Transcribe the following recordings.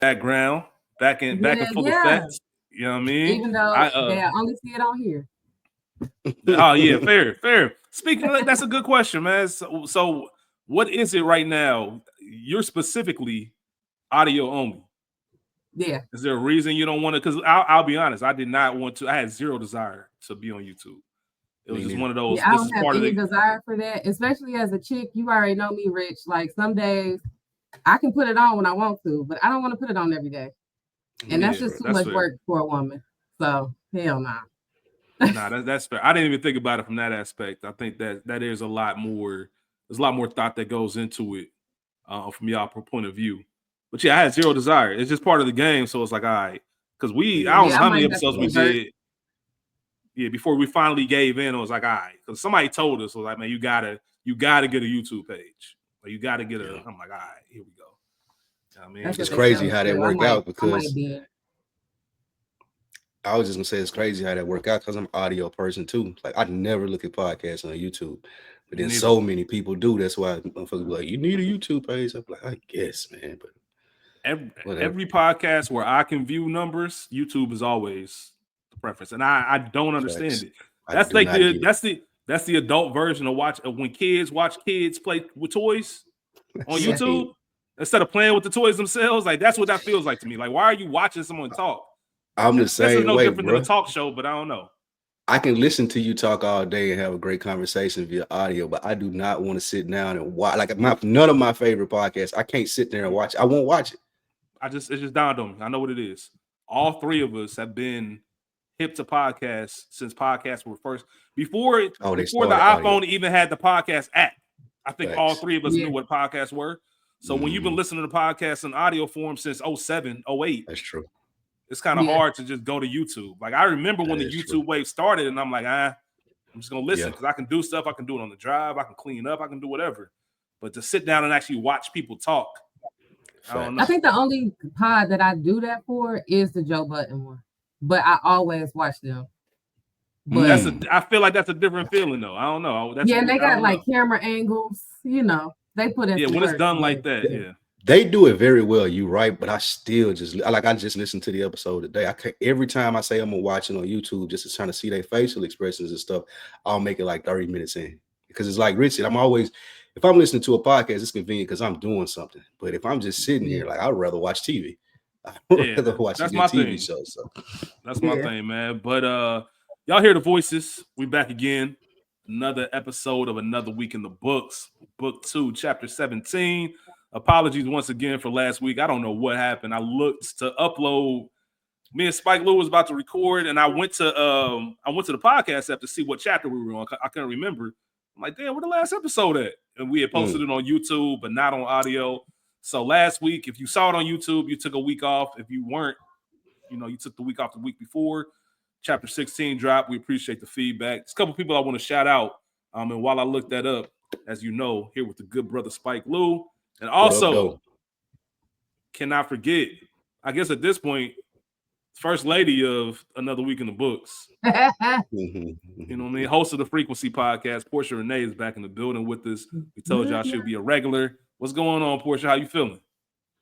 background, back in full effect. You know what I mean? Even though they only see it on here. Oh yeah, fair. Speaking of that, that's a good question, man. So what is it right now? You're specifically audio only. Yeah. Is there a reason you don't want to? Because I'll be honest, I did not want to. I had zero desire to be on YouTube. It was just one of those. Yeah, I don't have any desire for that, especially as a chick. You already know me, Rich. Like some days I can put it on when I want to, but I don't want to put it on every day. And that's just too much work for a woman. So hell nah. Nah, that's fair. I didn't even think about it from that aspect. I think that there's a lot more. There's a lot more thought that goes into it from y'all point of view. But yeah, I had zero desire. It's just part of the game. So it's like, all right, because I don't know how many episodes we did. Yeah, before we finally gave in, it was like, all right, because somebody told us, was like, man, you gotta get a YouTube page. Or you gotta get a. I'm like, all right, here we go. You know what I mean, it's crazy how that worked out because I was just gonna say it's crazy how that worked out because I'm an audio person too. Like I never look at podcasts on YouTube, but then so many people do. That's why motherfuckers be like, you need a YouTube page. I'm like, I guess, man, but. Every podcast where I can view numbers, YouTube is always the preference, and I don't understand it. That's like that's the adult version of when kids watch kids play with toys on YouTube instead of playing with the toys themselves. Like that's what that feels like to me. Like why are you watching someone talk? I'm the same way. This is no different than a talk show, but I don't know. I can listen to you talk all day and have a great conversation via audio, but I do not want to sit down and watch. Like none of my favorite podcasts, I can't sit there and watch. I won't watch it. It just dawned on me. I know what it is. All three of us have been hip to podcasts since podcasts were first before the iPhone even had the podcast app. I think all three of us knew what podcasts were. So when you've been listening to podcasts in audio form since 07, 08, that's true. It's kind of hard to just go to YouTube. Like I remember when the YouTube wave started, and I'm like, I'm just gonna listen because I can do stuff. I can do it on the drive. I can clean up. I can do whatever. But to sit down and actually watch people talk. I think the only pod that I do that for is the Joe Budden one, but I always watch them. But I feel like that's a different feeling, though. I don't know. And they got like camera angles. You know, they put in. When it's done like that, they do it very well. You right, but I still just I just listened to the episode today. Every time I say I'm gonna watch it on YouTube just to try to see their facial expressions and stuff, I'll make it like 30 minutes in because it's like Richard. If I'm listening to a podcast, it's convenient because I'm doing something. But if I'm just sitting here, like I'd rather watch TV. I'd rather watch a TV show. So that's my thing, man. But y'all hear the voices. We back again. Another episode of Another Week in the Books. Book 2, Chapter 17. Apologies once again for last week. I don't know what happened. I looked to upload. Me and Spike Lou was about to record, and I went to the podcast app to see what chapter we were on. I couldn't remember. I'm like, damn, where the last episode at? And we had posted it on YouTube, but not on audio. So last week, if you saw it on YouTube, you took a week off. If you weren't, you took the week off the week before. Chapter 16 dropped. We appreciate the feedback. There's a couple people I want to shout out. And while I look that up, as you know, here with the good brother Spike Lou. And also, cannot forget, I guess at this point, First Lady of Another Week in the Books. You know what I mean? Host of the Frequency podcast, Portia Renee is back in the building with us. We told y'all she'll be a regular. What's going on, Portia? How you feeling?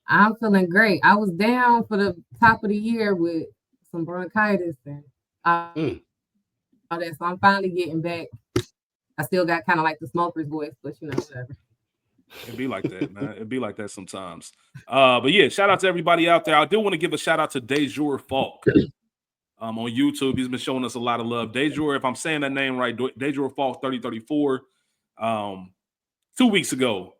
I'm feeling great. I was down for the top of the year with some bronchitis and all that, so I'm finally getting back. I still got kind of like the smoker's voice, but whatever. It'd be like that, man. It'd be like that sometimes. But yeah, shout out to everybody out there. I do want to give a shout out to Dejour Falk on YouTube. He's been showing us a lot of love. Dejour, if I'm saying that name right, Dejour Falk 3034. 2 weeks ago,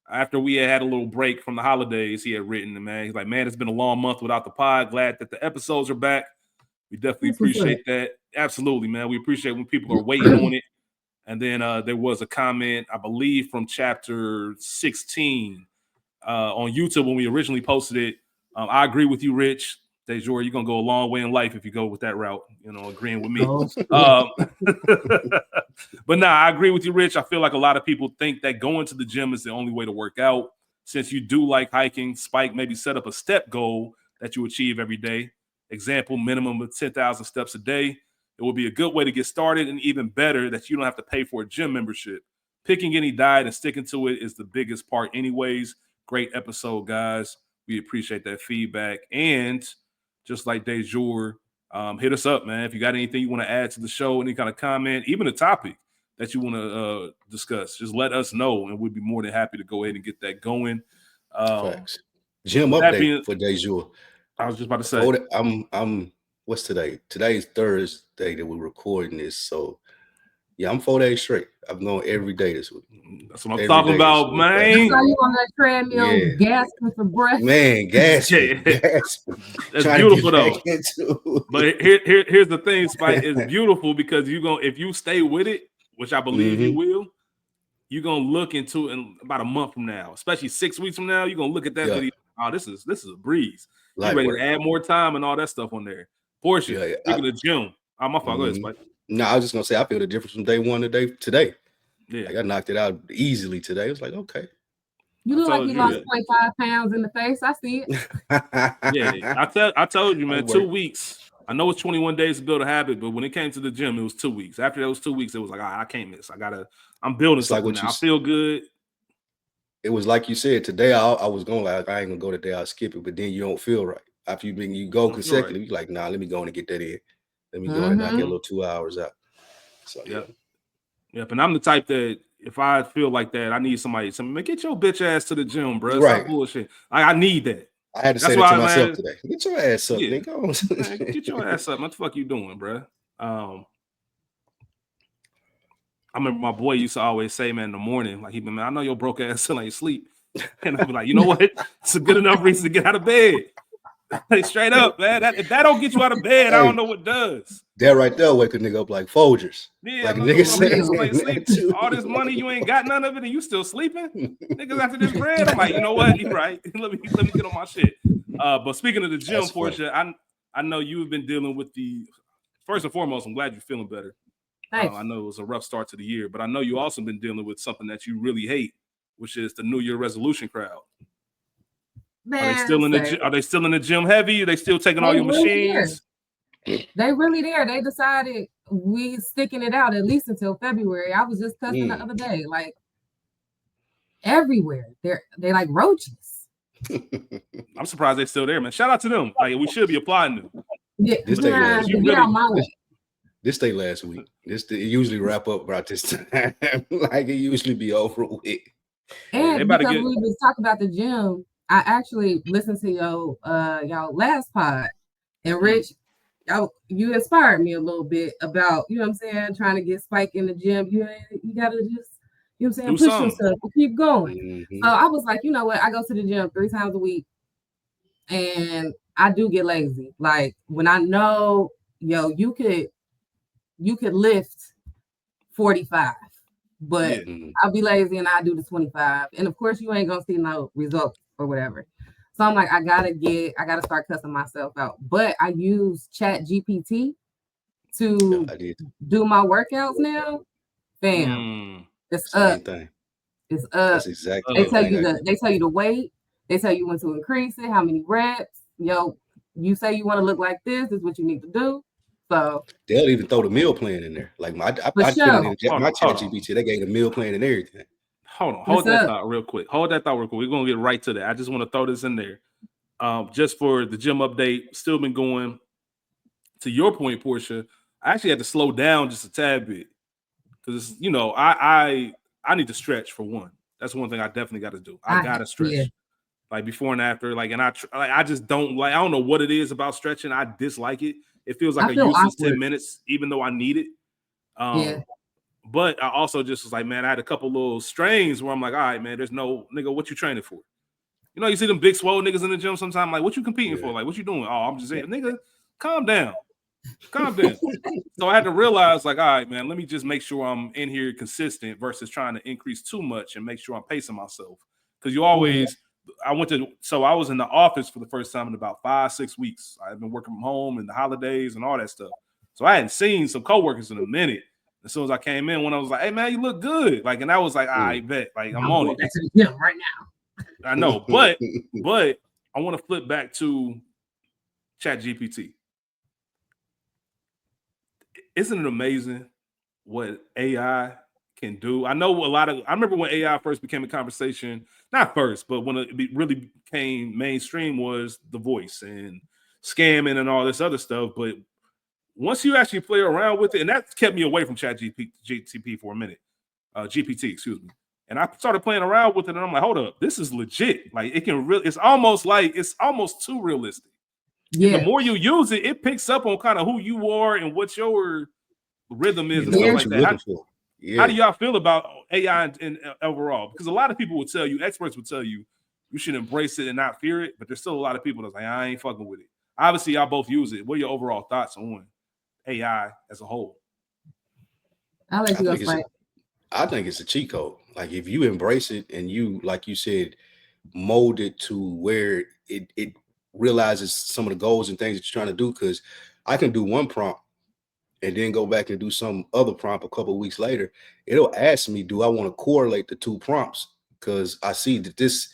after we had a little break from the holidays, he had written, man, he's like, man, it's been a long month without the pod. Glad that the episodes are back. We definitely appreciate that. Absolutely, man. We appreciate when people are waiting on it. And then there was a comment, I believe, from chapter 16 on YouTube when we originally posted it. I agree with you, Rich. Dejour, you're going to go a long way in life if you go with that route, agreeing with me. But nah, I agree with you, Rich. I feel like a lot of people think that going to the gym is the only way to work out. Since you do like hiking, Spike, maybe set up a step goal that you achieve every day. Example, minimum of 10,000 steps a day. It will be a good way to get started, and even better that you don't have to pay for a gym membership. Picking any diet and sticking to it is the biggest part anyways. Great episode, guys. We appreciate that feedback. And just like Dejour, hit us up, man. If you got anything you want to add to the show, any kind of comment, even a topic that you want to discuss, just let us know, and we'd be more than happy to go ahead and get that going. Facts. Gym update for Dejour. I was just about to say. I'm what's today? Today's Thursday that we're recording this. So yeah, I'm 4 days straight. I've gone every day this week. That's what I'm talking about, man. I saw you on that treadmill, gasping for breath. Man, gasping. That's beautiful though. But here's the thing, Spike. It's beautiful because if you stay with it, which I believe you will, you're gonna look into it in about a month from now, especially 6 weeks from now. You're gonna look at that video. Oh, this is a breeze. You ready to add more time and all that stuff on there. Portia, speaking of gym. Oh, my fault. Go ahead, Spike. No, I was just gonna say I feel the difference from day one to today. Yeah, like I knocked it out easily today. It was like, okay. You look like you lost 0.5 pounds in the face. I see it. Yeah, I told you, man. 2 weeks. I know it's 21 days to build a habit, but when it came to the gym, it was 2 weeks. After those 2 weeks, it was like, I can't miss. I'm building something now. I feel good. It was like you said today. I was going like I ain't gonna go today. I'll skip it, but then you don't feel right after you go consecutively. You're like, nah, let me go and get that in. Let me go and knock a little 2 hours out. So Yep. And I'm the type that if I feel like that, I need somebody. Man, get your bitch ass to the gym, bro. Right. Stop bullshit. I need that. I had to say that to myself today. Get your ass up, nigga. Man, get your ass up. What the fuck you doing, bro? I remember my boy used to always say, man, in the morning, like, man, I know your broke ass still ain't sleep. And I'd be like, you know what? It's a good enough reason to get out of bed. Like, straight up, man. If that don't get you out of bed, I don't know what does. That right there wake a nigga up like Folgers. Yeah, like nigga sleep. All this money, you ain't got none of it, and you still sleeping? Niggas after this bread, I'm like, you know what? You're right. let me get on my shit. But speaking of the gym, Portia, I know you've been dealing with first and foremost, I'm glad you're feeling better. Nice. I know it was a rough start to the year, but I know you also been dealing with something that you really hate, which is the New Year resolution crowd. Man, are they still in the gym heavy? Are they still taking all your machines? They really there. They decided we sticking it out at least until February. I was just cussing the other day, like everywhere. They're like roaches. I'm surprised they're still there, man. Shout out to them. Like we should be applauding them. Yeah, get out my way. This day last week. It usually wrap up about this time. Like it usually be over with. And because we was talking about the gym, I actually listened to y'all last pod, and Rich, you inspired me a little bit about, you know what I'm saying, trying to get Spike in the gym. You gotta just, you know what I'm saying, push yourself and keep going. So I was like, you know what, I go to the gym 3 times a week, and I do get lazy. Like when I know, you could lift 45. But I'll be lazy and I do the 25. And of course you ain't gonna see no results or whatever. So I'm like, I gotta start cussing myself out. But I use Chat GPT to do my workouts now. Bam. It's up. It's up. That's exactly. They tell you the weight, they tell you when to increase it, how many reps. You say you want to look like this is what you need to do. So they'll even throw the meal plan in there. Like my Chat GPT, they gave the meal plan and everything. Hold that thought real quick. We're gonna get right to that. I just want to throw this in there. Just for the gym update, still been going. To your point, Portia, I actually had to slow down just a tad bit because I need to stretch for one. That's one thing I definitely got to do. I gotta stretch, like before and after. Like, and I just don't like. I don't know what it is about stretching. I dislike it. It feels like a useless 10 minutes, even though I need it. But I also just was like, man, I had a couple little strains where I'm like, all right, man, there's no nigga, what you training for? You see them big swole niggas in the gym sometimes, like, what you competing for? Like, what you doing? Oh, I'm just saying, nigga, calm down. So I had to realize, like, all right, man, let me just make sure I'm in here consistent versus trying to increase too much and make sure I'm pacing myself. Because you always, I was in the office for the first time in about 5-6 weeks. I've been working from home and the holidays and all that stuff. So I hadn't seen some coworkers in a minute. As soon as I came in, when I was like, hey, man, you look good. Like, and I was like, I bet. Like, I'm on it. Back to the gym right now. I know. But I want to flip back to Chat GPT. Isn't it amazing what AI can do. I know I remember when AI first became a conversation, not first, but when it really became mainstream was the voice and scamming and all this other stuff. But once you actually play around with it, and that kept me away from GPT for a minute, GPT, excuse me. And I started playing around with it, and I'm like, hold up, this is legit. Like it can really, it's almost too realistic. Yeah. And the more you use it, it picks up on kind of who you are and what your rhythm is and stuff like that. How do y'all feel about AI and overall? Because a lot of people would tell you, experts would tell you, you should embrace it and not fear it. But there's still a lot of people that's like, I ain't fucking with it. Obviously, y'all both use it. What are your overall thoughts on AI as a whole? I'll let you go first. I think it's a cheat code. Like if you embrace it and you, like you said, mold it to where it realizes some of the goals and things that you're trying to do. Because I can do one prompt and then go back and do some other prompt a couple of weeks later. It'll ask me, do I want to correlate the two prompts? Because I see that this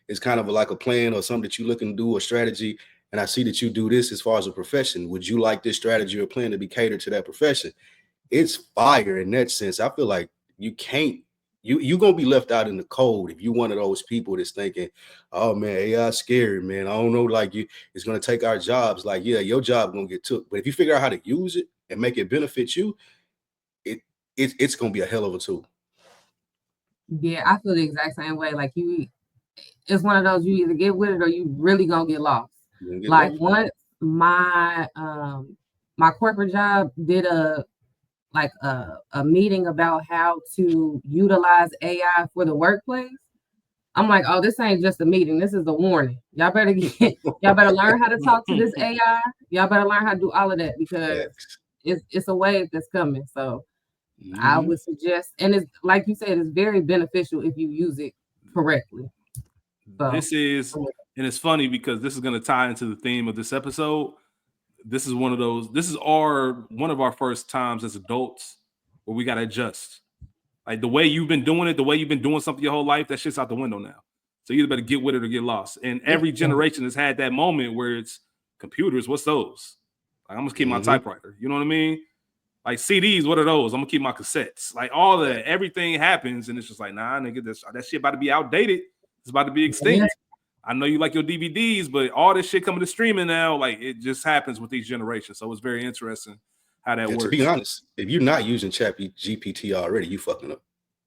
is kind of like a plan or something that you're looking to do, a strategy. And I see that you do this as far as a profession. Would you like this strategy or plan to be catered to that profession? It's fire in that sense. I feel like you're gonna be left out in the cold if you're one of those people that's thinking, oh man, AI scary, man. I don't know, like it's gonna take our jobs. Like, yeah, your job gonna get took. But if you figure out how to use it and make it benefit you, it's gonna be a hell of a tool. Yeah, I feel the exact same way. Like it's one of those, you either get with it or you really gonna get lost. Once my my corporate job did a meeting about how to utilize AI for the workplace. I'm like, oh, this ain't just a meeting. This is a warning. Y'all better learn how to talk to this AI. Y'all better learn how to do all of that because it's a wave that's coming. So I would suggest, and it's like you said, it's very beneficial if you use it correctly. So, and it's funny because this is going to tie into the theme of this episode. This is one of our first times as adults where we got to adjust. Like the way you've been doing it, the way you've been doing something your whole life, that shit's out the window now. So you either better get with it or get lost. And every generation has had that moment where it's computers. What's those? Like, I'm gonna keep my typewriter. You know what I mean? Like CDs, what are those? I'm gonna keep my cassettes. Like all that, everything happens, and it's just like, nah, nigga, that shit about to be outdated. It's about to be extinct. I know you like your DVDs, but all this shit coming to streaming now, like it just happens with these generations. So it's very interesting how that works. To be honest, if you're not using GPT already, you fucking up.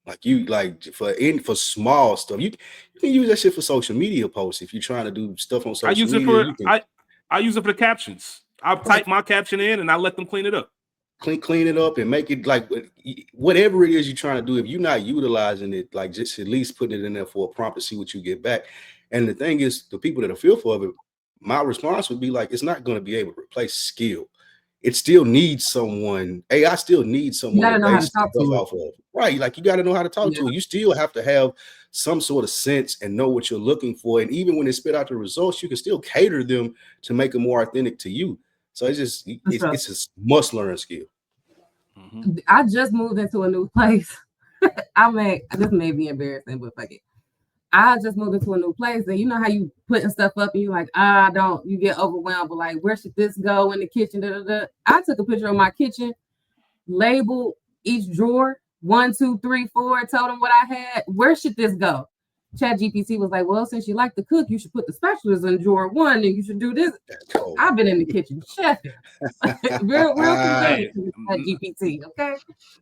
Like for small stuff, you can use that shit for social media posts if you're trying to do stuff on social media. I use it for the captions. I type my caption in and I let them clean it up. Clean it up and make it like whatever it is you're trying to do. If you're not utilizing it, like just at least putting it in there for a prompt to see what you get back. And the thing is, the people that are fearful of it, my response would be like, it's not going to be able to replace skill. It still needs someone. AI still needs someone to base stuff off of. Right. Like you got to know how to talk to it. You still have to have some sort of sense and know what you're looking for. And even when they spit out the results, you can still cater them to make them more authentic to you. So it's a must learn skill. I just moved into a new place. This may be embarrassing, but fuck it. I just moved into a new place, and you know how you putting stuff up and you're like, you get overwhelmed, but like, where should this go in the kitchen? I took a picture of my kitchen, labeled each drawer 1, 2, 3, 4, told them what I had. Where should this go? ChatGPT was like, well, since you like to cook, you should put the spatulas in drawer 1 and you should do this. I've been in the kitchen chefing. real ChatGPT, okay?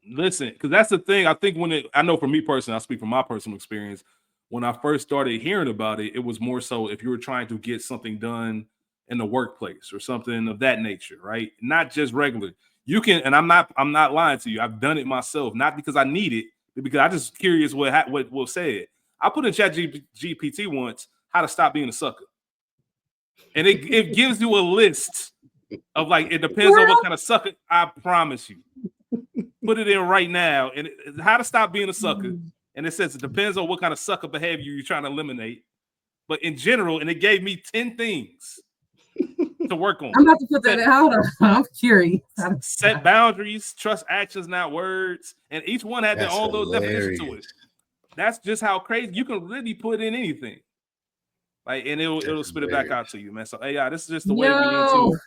Listen, because that's the thing. I think I know for me personally, I speak from my personal experience. When I first started hearing about it, it was more so if you were trying to get something done in the workplace or something of that nature, right? Not just regular. You can, and I'm not lying to you. I've done it myself, not because I need it, but because I'm just curious what will say it. I put in ChatGPT once how to stop being a sucker, and it gives you a list of like it depends on what kind of sucker. I promise you, put it in right now, and how to stop being a sucker. And it says it depends on what kind of sucker behavior you're trying to eliminate. But in general, and it gave me 10 things to work on. I'm about to put that out. I'm curious. Set boundaries, trust actions, not words. And each one had their own little definition to it. That's just how crazy you can really put in anything. Like, and it'll spit it back out to you, man. So AI, this is just the way we into.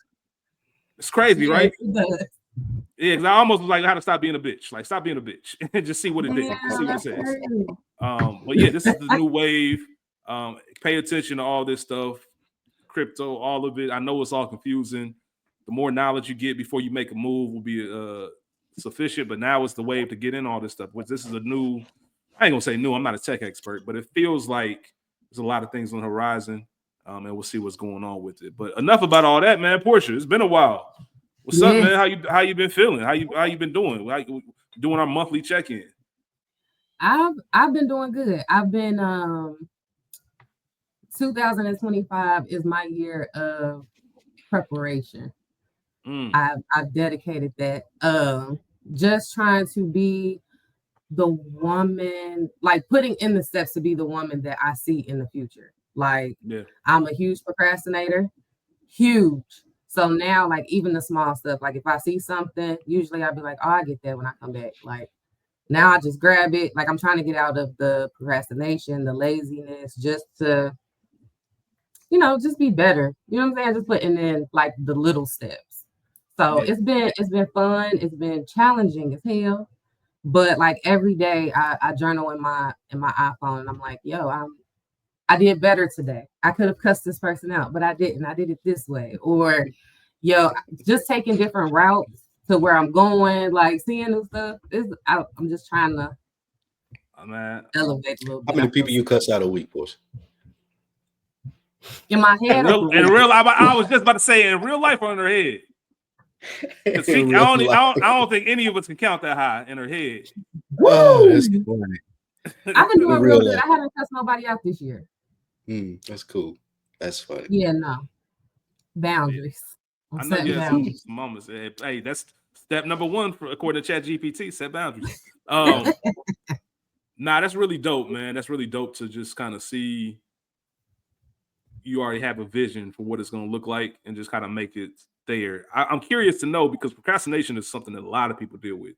It's crazy, right? Yeah, because I almost was like, how to stop being a bitch. Like, stop being a bitch and just see what it did. Yeah, Just see what it that's says. crazy. But yeah, this is the new wave. Pay attention to all this stuff, crypto, all of it. I know it's all confusing. The more knowledge you get before you make a move will be sufficient. But now it's the wave to get in all this stuff. Which this is a new. I ain't gonna say new. I'm not a tech expert, but it feels like there's a lot of things on the horizon, and we'll see what's going on with it. But enough about all that, man. Portia, it's been a while. What's up, man? How you been feeling? How you been doing? Like doing our monthly check-in. I've been doing good. I've been 2025 is my year of preparation. I've dedicated that. Just trying to be the woman, like putting in the steps to be the woman that I see in the future. Like, I'm a huge procrastinator, huge. So now, like, even the small stuff, like if I see something, usually I'll be like, oh, I get that when I come back. Like, now I just grab it. Like, I'm trying to get out of the procrastination, the laziness, just to, just be better. You know what I'm saying? Just putting in like the little steps. So it's been fun. It's been challenging as hell. But like every day I journal in my iPhone and I'm like, yo, I did better today. I could have cussed this person out, but I didn't. I did it this way. Or, yo, just taking different routes to where I'm going, like seeing new stuff. I'm just trying to elevate a little bit. How many people you cuss out a week, Portia? In my head. In real life, I was just about to say in real life or in her head. I don't think any of us can count that high in her head. Oh, that's funny. I've been doing real good. I haven't cussed nobody out this year. That's cool. That's funny. Yeah, no. Boundaries. I know you had some moments. Hey, that's step number one according to ChatGPT, set boundaries. Nah, that's really dope, man. That's really dope to just kind of see you already have a vision for what it's going to look like and just kind of make it there. I'm curious to know, because procrastination is something that a lot of people deal with.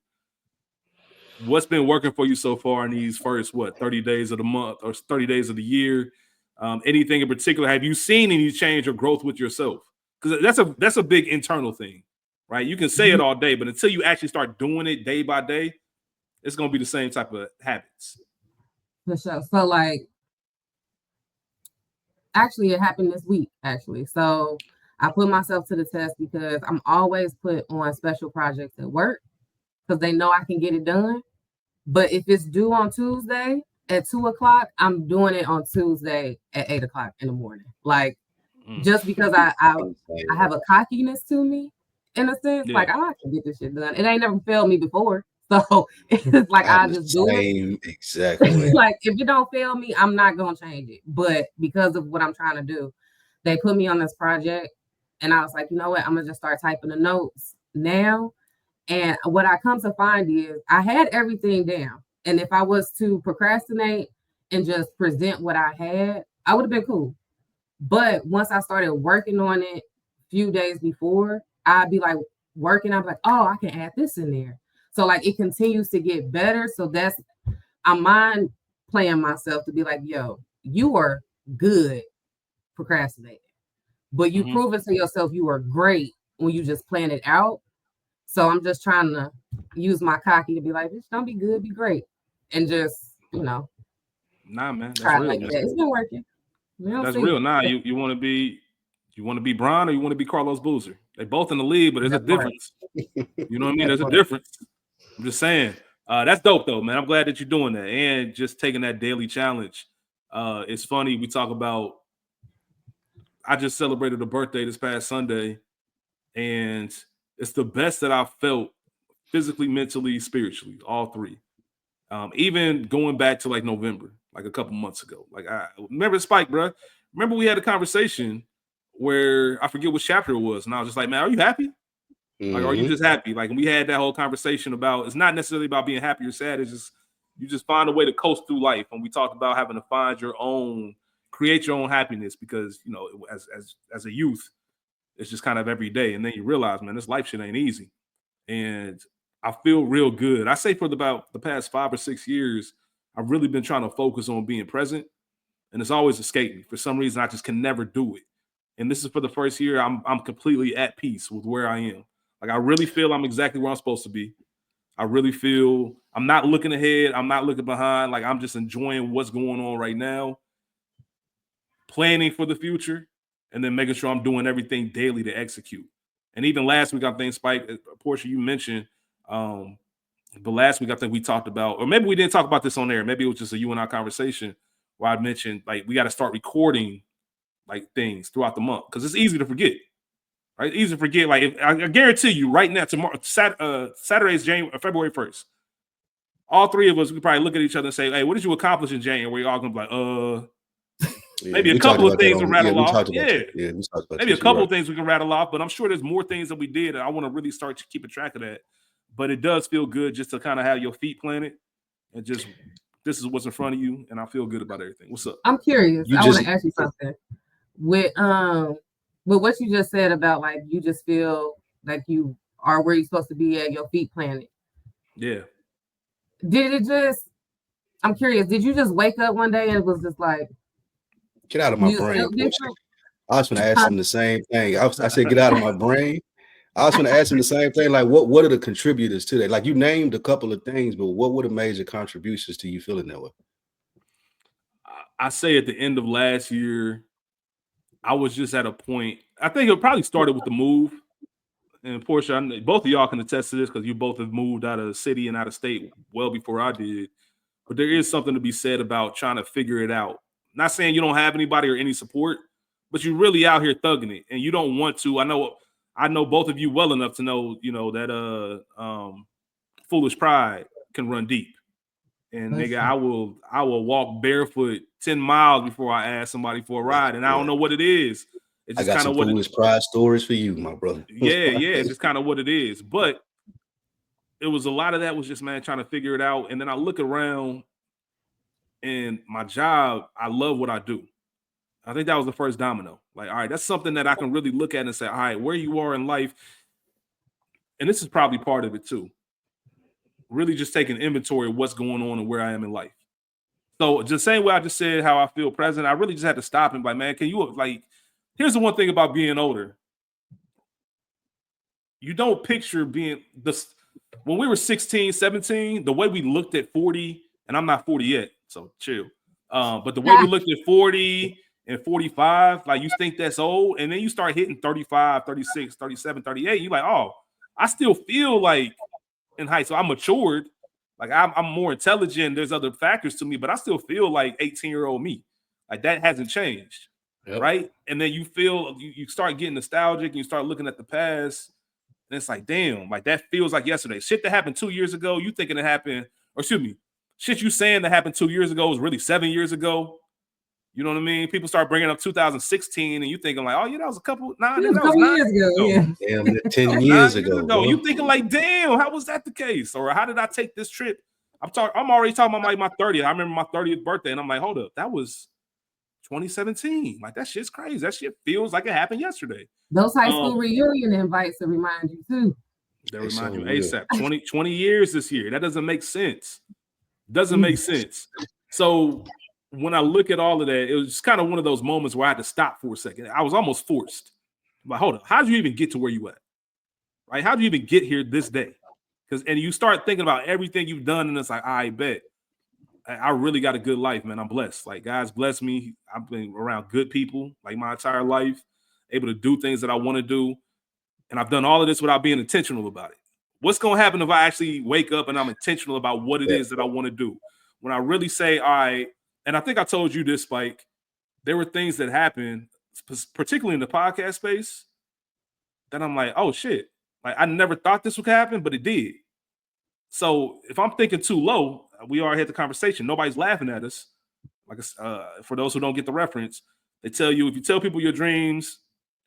What's been working for you so far in these first 30 days of the month or 30 days of the year? Anything in particular? Have you seen any change or growth with yourself? Because that's a big internal thing, right? You can say it all day, but until you actually start doing it day by day, it's going to be the same type of habits. For sure. So like, actually it happened this week, actually. So I put myself to the test because I'm always put on special projects at work because they know I can get it done. But if it's due on Tuesday at 2:00, I'm doing it on Tuesday at 8:00 in the morning. Like, just because I have a cockiness to me, in a sense, like, I can get this shit done. It ain't never failed me before. So it's like I just do it. Exactly. Like, if it don't fail me, I'm not gonna change it. But because of what I'm trying to do, they put me on this project, and I was like, you know what? I'm gonna just start typing the notes now. And what I come to find is I had everything down. And if I was to procrastinate and just present what I had, I would have been cool. But once I started working on it a few days before, I'd be like working, I'd be like, oh, I can add this in there. So like it continues to get better. So I'm mind playing myself to be like, yo, you are good procrastinating. But you prove it to yourself you are great when you just plan it out. So I'm just trying to use my cocky to be like, bitch, don't be good, be great. And just, Nah, man. That's try real. like that. It's been working. That's real. Nah, you want to be Bron or you want to be Carlos Boozer? They both in the league, but there's a difference. You know what I mean? There's a difference. I'm just saying. That's dope though, man. I'm glad that you're doing that and just taking that daily challenge. It's funny. We talk about, I just celebrated a birthday this past Sunday, and it's the best that I've felt physically, mentally, spiritually, all three. Even going back to like November, like a couple months ago. Like, I remember Spike, bro. Remember we had a conversation where I forget what chapter it was, and I was just like, man, are you happy? Like, are you just happy? Like, we had that whole conversation about, it's not necessarily about being happy or sad. It's just, you just find a way to coast through life. And we talked about having to find your own, create your own happiness, because, you know, as a youth, it's just kind of every day. And then you realize, man, this life shit ain't easy. And I feel real good. I say for about the past 5 or 6 years, I've really been trying to focus on being present. And it's always escaped me. For some reason, I just can never do it. And this is for the first year I'm completely at peace with where I am. Like, I really feel I'm exactly where I'm supposed to be. I really feel I'm not looking ahead. I'm not looking behind. Like, I'm just enjoying what's going on right now, planning for the future, and then making sure I'm doing everything daily to execute. And even last week, I think, Spike, Portia, you mentioned, but last week I think we talked about, or maybe we didn't talk about this on air. Maybe it was just a you and I conversation where I mentioned, like, we got to start recording like things throughout the month because it's easy to forget. Right, easy to forget. Like, I guarantee you, right now, tomorrow, Saturday's February 1st. All three of us, we could probably look at each other and say, "Hey, what did you accomplish in January?" We're all gonna be like, maybe a couple of things to rattle off. Maybe a couple of things we can rattle off, but I'm sure there's more things that we did. And I want to really start keeping track of that. But it does feel good just to kind of have your feet planted and just this is what's in front of you, and I feel good about everything. What's up? I'm curious. I want to ask you something. With what you just said about, like, you just feel like you are where you're supposed to be at, your feet planted. Yeah. Did it just? I'm curious. Did you just wake up one day and it was just like, get out of my brain? I was going to ask him the same thing. I said, get out of my brain. I was going to ask him the same thing. Like, what are the contributors to that? Like, you named a couple of things, but what were the major contributions to you feeling that way? I say at the end of last year, I was just at a point. I think it probably started with the move. And Portia, both of y'all can attest to this because you both have moved out of the city and out of state well before I did. But there is something to be said about trying to figure it out. Not saying you don't have anybody or any support, but you're really out here thugging it, and you don't want to. I know both of you well enough to know, that foolish pride can run deep. And nigga, I will walk barefoot 10 miles before I ask somebody for a ride, and I don't know what it is. It's just kind of what foolish pride stories for you, my brother. Yeah, it's just kind of what it is. But it was a lot of that was just, man, trying to figure it out. And then I look around, and my job, I love what I do. I think that was the first domino. Like, all right, that's something that I can really look at and say, all right, where you are in life, and this is probably part of it too. Really just taking inventory of what's going on and where I am in life. So just same way I just said how I feel present, I really just had to stop and be like, man, can you, like, here's the one thing about being older. You don't picture being this. When we were 16, 17, the way we looked at 40, and I'm not 40 yet, so chill. But the way we looked at 40 and 45, like, you think that's old, and then you start hitting 35, 36, 37, 38, you're like, oh, I still feel like in height. So I matured. Like, I'm more intelligent. There's other factors to me, but I still feel like 18-year-old me. Like, that hasn't changed. Yep. Right. And then you feel you start getting nostalgic and you start looking at the past. And it's like, damn, like, that feels like yesterday. Shit that happened 2 years ago, you thinking it happened, or excuse me, shit you saying that happened 2 years ago was really 7 years ago. You know what I mean? People start bringing up 2016 and you thinking like, oh, yeah, that was a couple 9 years ago. Yeah. Damn, 10 years ago. You thinking like, damn, how was that the case? Or how did I take this trip? I'm already talking about like my 30th. I remember my 30th birthday and I'm like, hold up, that was 2017. Like, that shit's crazy. That shit feels like it happened yesterday. Those high school reunion invites that remind you too. They remind you ASAP. 20 years this year. That doesn't make sense. Doesn't make sense. So when I look at all of that, it was just kind of one of those moments where I had to stop for a second. I was almost forced. I'm like, hold up, how did you even get to where you at? Right? How did you even get here this day? And you start thinking about everything you've done, and it's like, I bet. I really got a good life, man. I'm blessed. Like, God's blessed me. I've been around good people like my entire life, able to do things that I want to do. And I've done all of this without being intentional about it. What's going to happen if I actually wake up and I'm intentional about what it is that I want to do? When I really say, all right, and I think I told you this, Spike, there were things that happened, particularly in the podcast space, that I'm like, oh, shit. Like, I never thought this would happen, but it did. So if I'm thinking too low, we already had the conversation. Nobody's laughing at us. Like, for those who don't get the reference, they tell you, if you tell people your dreams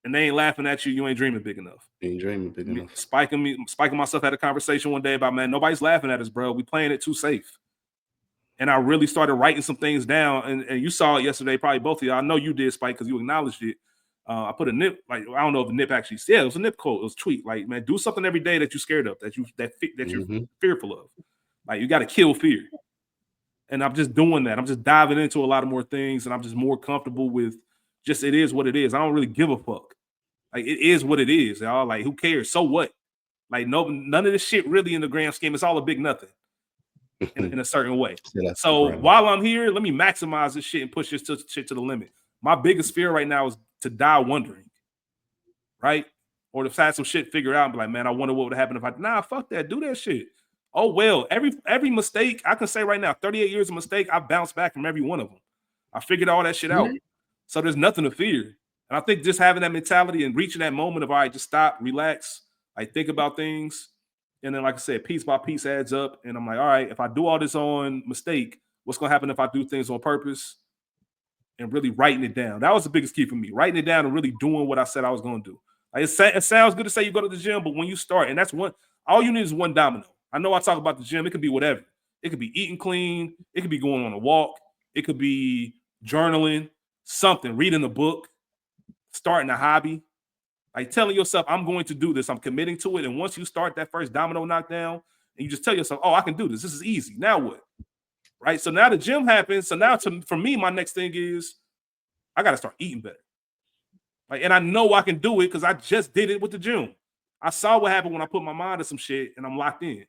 and they ain't laughing at you, you ain't dreaming big enough. You ain't dreaming big enough. Spike and myself had a conversation one day about, man, nobody's laughing at us, bro. We playing it too safe. And I really started writing some things down. And you saw it yesterday, probably both of y'all. I know you did, Spike, because you acknowledged it. I put a nip, like, I don't know if the nip actually, it was a nip quote. It was a tweet. Like, man, do something every day that you're scared of, that you're fearful of. Like, you got to kill fear. And I'm just doing that. I'm just diving into a lot of more things, and I'm just more comfortable with just, it is what it is. I don't really give a fuck. Like, it is what it is, y'all. Like, who cares? So what? Like none of this shit really in the grand scheme. It's all a big nothing in a certain way. So while I'm here, let me maximize this shit and push this shit to the limit. My biggest fear right now is to die wondering, right? Or to have some shit figured out and be like, man, I wonder what would happen if fuck that, do that shit. Oh well, every mistake I can say right now, 38 years of mistake, I bounced back from every one of them. I figured all that shit out. So there's nothing to fear. And I think just having that mentality and reaching that moment of all right, just stop, relax, like think about things. And then, like I said, piece by piece adds up. And I'm like, all right, if I do all this on mistake, what's gonna happen if I do things on purpose? And really writing it down. That was the biggest key for me. Writing it down and really doing what I said I was gonna do. Like it sounds good to say you go to the gym, but when you start, and that's all you need is one domino. I know I talk about the gym. It could be whatever. It could be eating clean. It could be going on a walk. It could be journaling, something, reading a book, starting a hobby. Like telling yourself, I'm going to do this. I'm committing to it. And once you start that first domino knockdown, and you just tell yourself, oh, I can do this. This is easy. Now what? Right? So now the gym happens. So now for me, my next thing is I got to start eating better. Like, and I know I can do it because I just did it with the gym. I saw what happened when I put my mind to some shit and I'm locked in.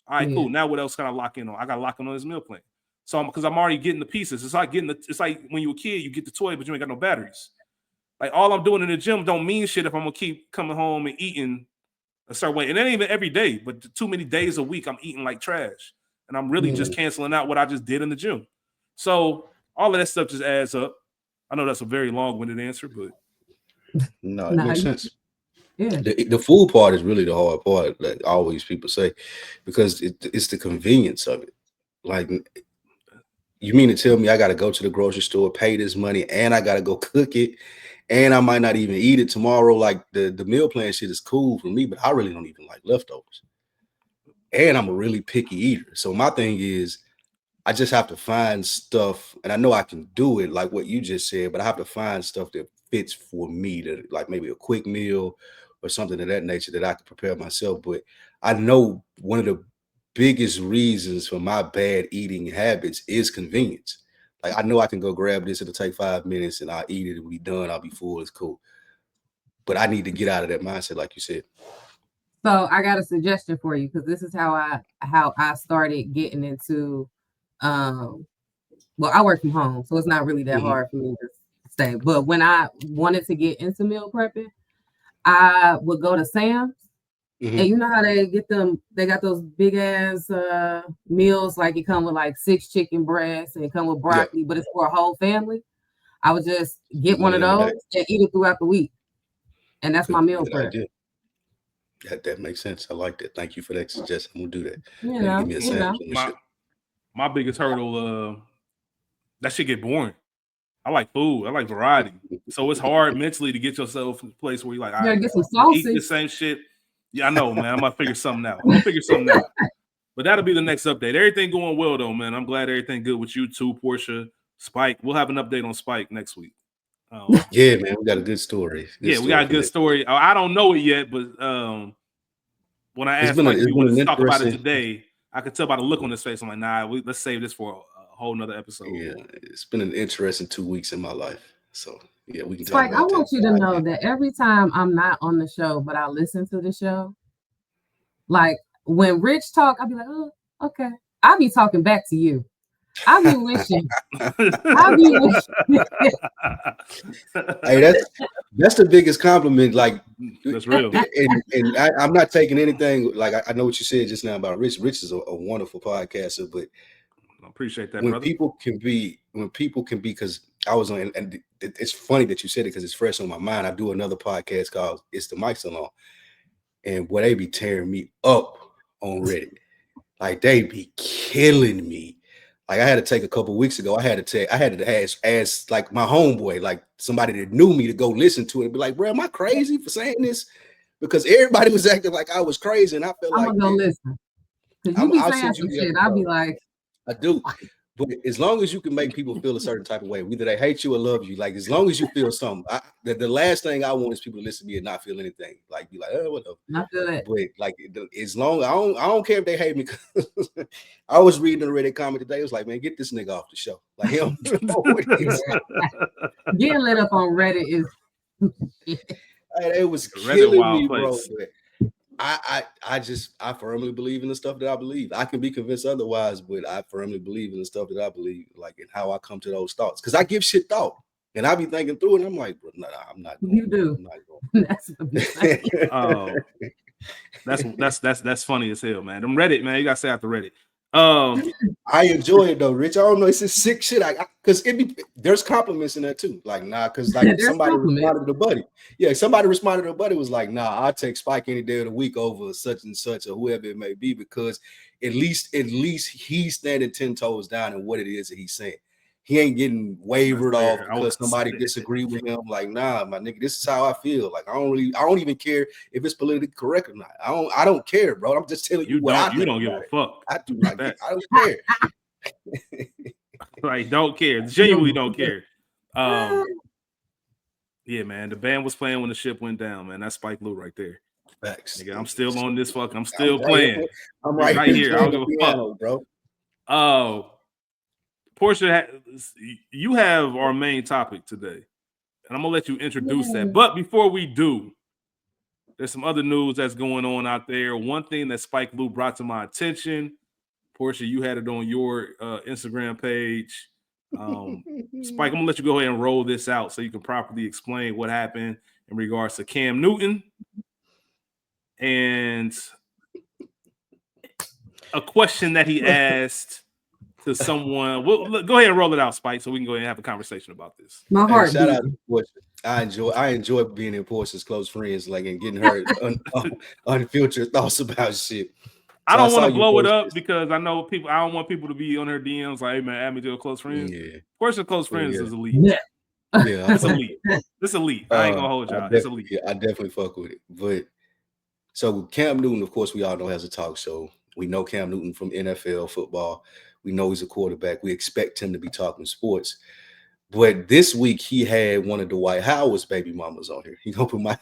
All right, cool. Now what else can I lock in on? I got to lock in on this meal plan. So because I'm already getting the pieces. It's like when you're a kid, you get the toy, but you ain't got no batteries. Like all I'm doing in the gym don't mean shit if I'm gonna keep coming home and eating a certain way. And it ain't even every day, but too many days a week I'm eating like trash. And I'm really just canceling out what I just did in the gym. So all of that stuff just adds up. I know that's a very long-winded answer, but no, it makes sense. Yeah. The food part is really the hard part, like always people say, because it's the convenience of it. Like, you mean to tell me I got to go to the grocery store, pay this money, and I got to go cook it, and I might not even eat it tomorrow? Like the meal plan shit is cool for me, but I really don't even like leftovers. And I'm a really picky eater. So my thing is, I just have to find stuff, and I know I can do it like what you just said, but I have to find stuff that fits for me, that like maybe a quick meal or something of that nature that I can prepare myself. But I know one of the biggest reasons for my bad eating habits is convenience. Like I know I can go grab this, it'll take 5 minutes and I'll eat it, it'll be done, I'll be full, it's cool. But I need to get out of that mindset, like you said. So I got a suggestion for you, because this is how I started getting into well, I work from home, so it's not really that hard for me to stay. But when I wanted to get into meal prepping, I would go to Sam's. And you know how they got those big ass meals, like it come with like 6 chicken breasts and it come with broccoli, but it's for a whole family. I would just get one of those and eat it throughout the week. And that's my meal prep. That makes sense. I like that. Thank you for that suggestion. We'll do that. Give me a sample. My biggest hurdle, that shit get boring. I like food. I like variety. So it's hard mentally to get yourself in a place where you're like, I get some sausage. Eat the same shit. Yeah, I know, man. I'm gonna figure something out. But that'll be the next update. Everything going well though, man. I'm glad everything good with you too, Portia. Spike. We'll have an update on Spike next week. Yeah, man. We got a good story. We got a good story. I don't know it yet, but when I asked Spike if you wanted to talk about it today, I could tell by the look on his face. I'm like, nah, let's save this for a whole nother episode. Yeah, it's been an interesting 2 weeks in my life. So yeah, we can talk Spike, about I want you to know that every time I'm not on the show, but I listen to the show, like when Rich talk, I'll be like, oh, okay. I'll be talking back to you. I'll be wishing. Hey, that's the biggest compliment. Like, that's real. And I'm not taking anything. Like I know what you said just now about Rich. Rich is a wonderful podcaster, but I appreciate that. When brother. people can be, because I was on, and it's funny that you said it because it's fresh on my mind. I do another podcast called "It's the Mic Salon," and boy, they be tearing me up on Reddit. Like they be killing me. Like I had to take a couple weeks ago. I had to ask like my homeboy, like somebody that knew me, to go listen to it and be like, bro, am I crazy for saying this? Because everybody was acting like I was crazy, and I felt like I'm gonna go listen. Because you be saying some shit, I'll be like, I do. But as long as you can make people feel a certain type of way, whether they hate you or love you, like as long as you feel something, the last thing I want is people to listen to me and not feel anything. Like be like, oh, what the? Not feel it. But like as long I don't care if they hate me. I was reading a Reddit comment today. It was like, man, get this nigga off the show. Like him. Getting lit up on Reddit is it was killing me, bro. I firmly believe in the stuff that I believe. I can be convinced otherwise, but I firmly believe in the stuff that I believe, like in how I come to those thoughts. Because I give shit thought. And I be thinking through it, and I'm like, bro, nah, I'm not going. You do. I'm not going. That's funny as hell, man. Them Reddit, man. You gotta say out the Reddit. I enjoy it though, Rich. I don't know, it's just sick shit. Because there's compliments in that too. Like, nah, because like somebody responded to Buddy. Yeah, somebody responded to Buddy was like, nah, I'll take Spike any day of the week over such and such or whoever it may be, because at least he's standing 10 toes down in what it is that he's saying. He ain't getting wavered off because somebody disagree with him. Like, nah, my nigga, this is how I feel. Like, I don't even care if it's politically correct or not. I don't care, bro. I'm just telling you what I think. You don't give a fuck. I do like that. I don't care. Like, don't care. Genuinely don't care. Yeah, man. The band was playing when the ship went down, man. That's Spike Lee right there. Facts. Nigga, I'm still on this fuck. I'm still playing. I'm right here. I don't give a fuck, bro. Oh, Portia, you have our main topic today, and I'm gonna let you introduce that. But before we do, there's some other news that's going on out there. One thing that Spike Lee brought to my attention, Portia, you had it on your Instagram page. Spike, I'm gonna let you go ahead and roll this out so you can properly explain what happened in regards to Cam Newton and a question that he asked to someone. Well, go ahead and roll it out, Spike, so we can go ahead and have a conversation about this. My heart. Shout out to Portia. I enjoy being in Portia's close friends, like, and getting her unfiltered thoughts about shit. I don't want to blow it up because I know people. I don't want people to be on her DMs like, "Hey man, add me to a close friend." Yeah, Portia's close friends is elite. Yeah, it's elite. It's elite. I ain't gonna hold y'all. It's elite. Yeah, I definitely fuck with it. But so Cam Newton, of course, we all know has a talk show. We know Cam Newton from NFL football. We know he's a quarterback. We expect him to be talking sports. But this week he had one of Dwight Howard's baby mamas on here. He gonna put my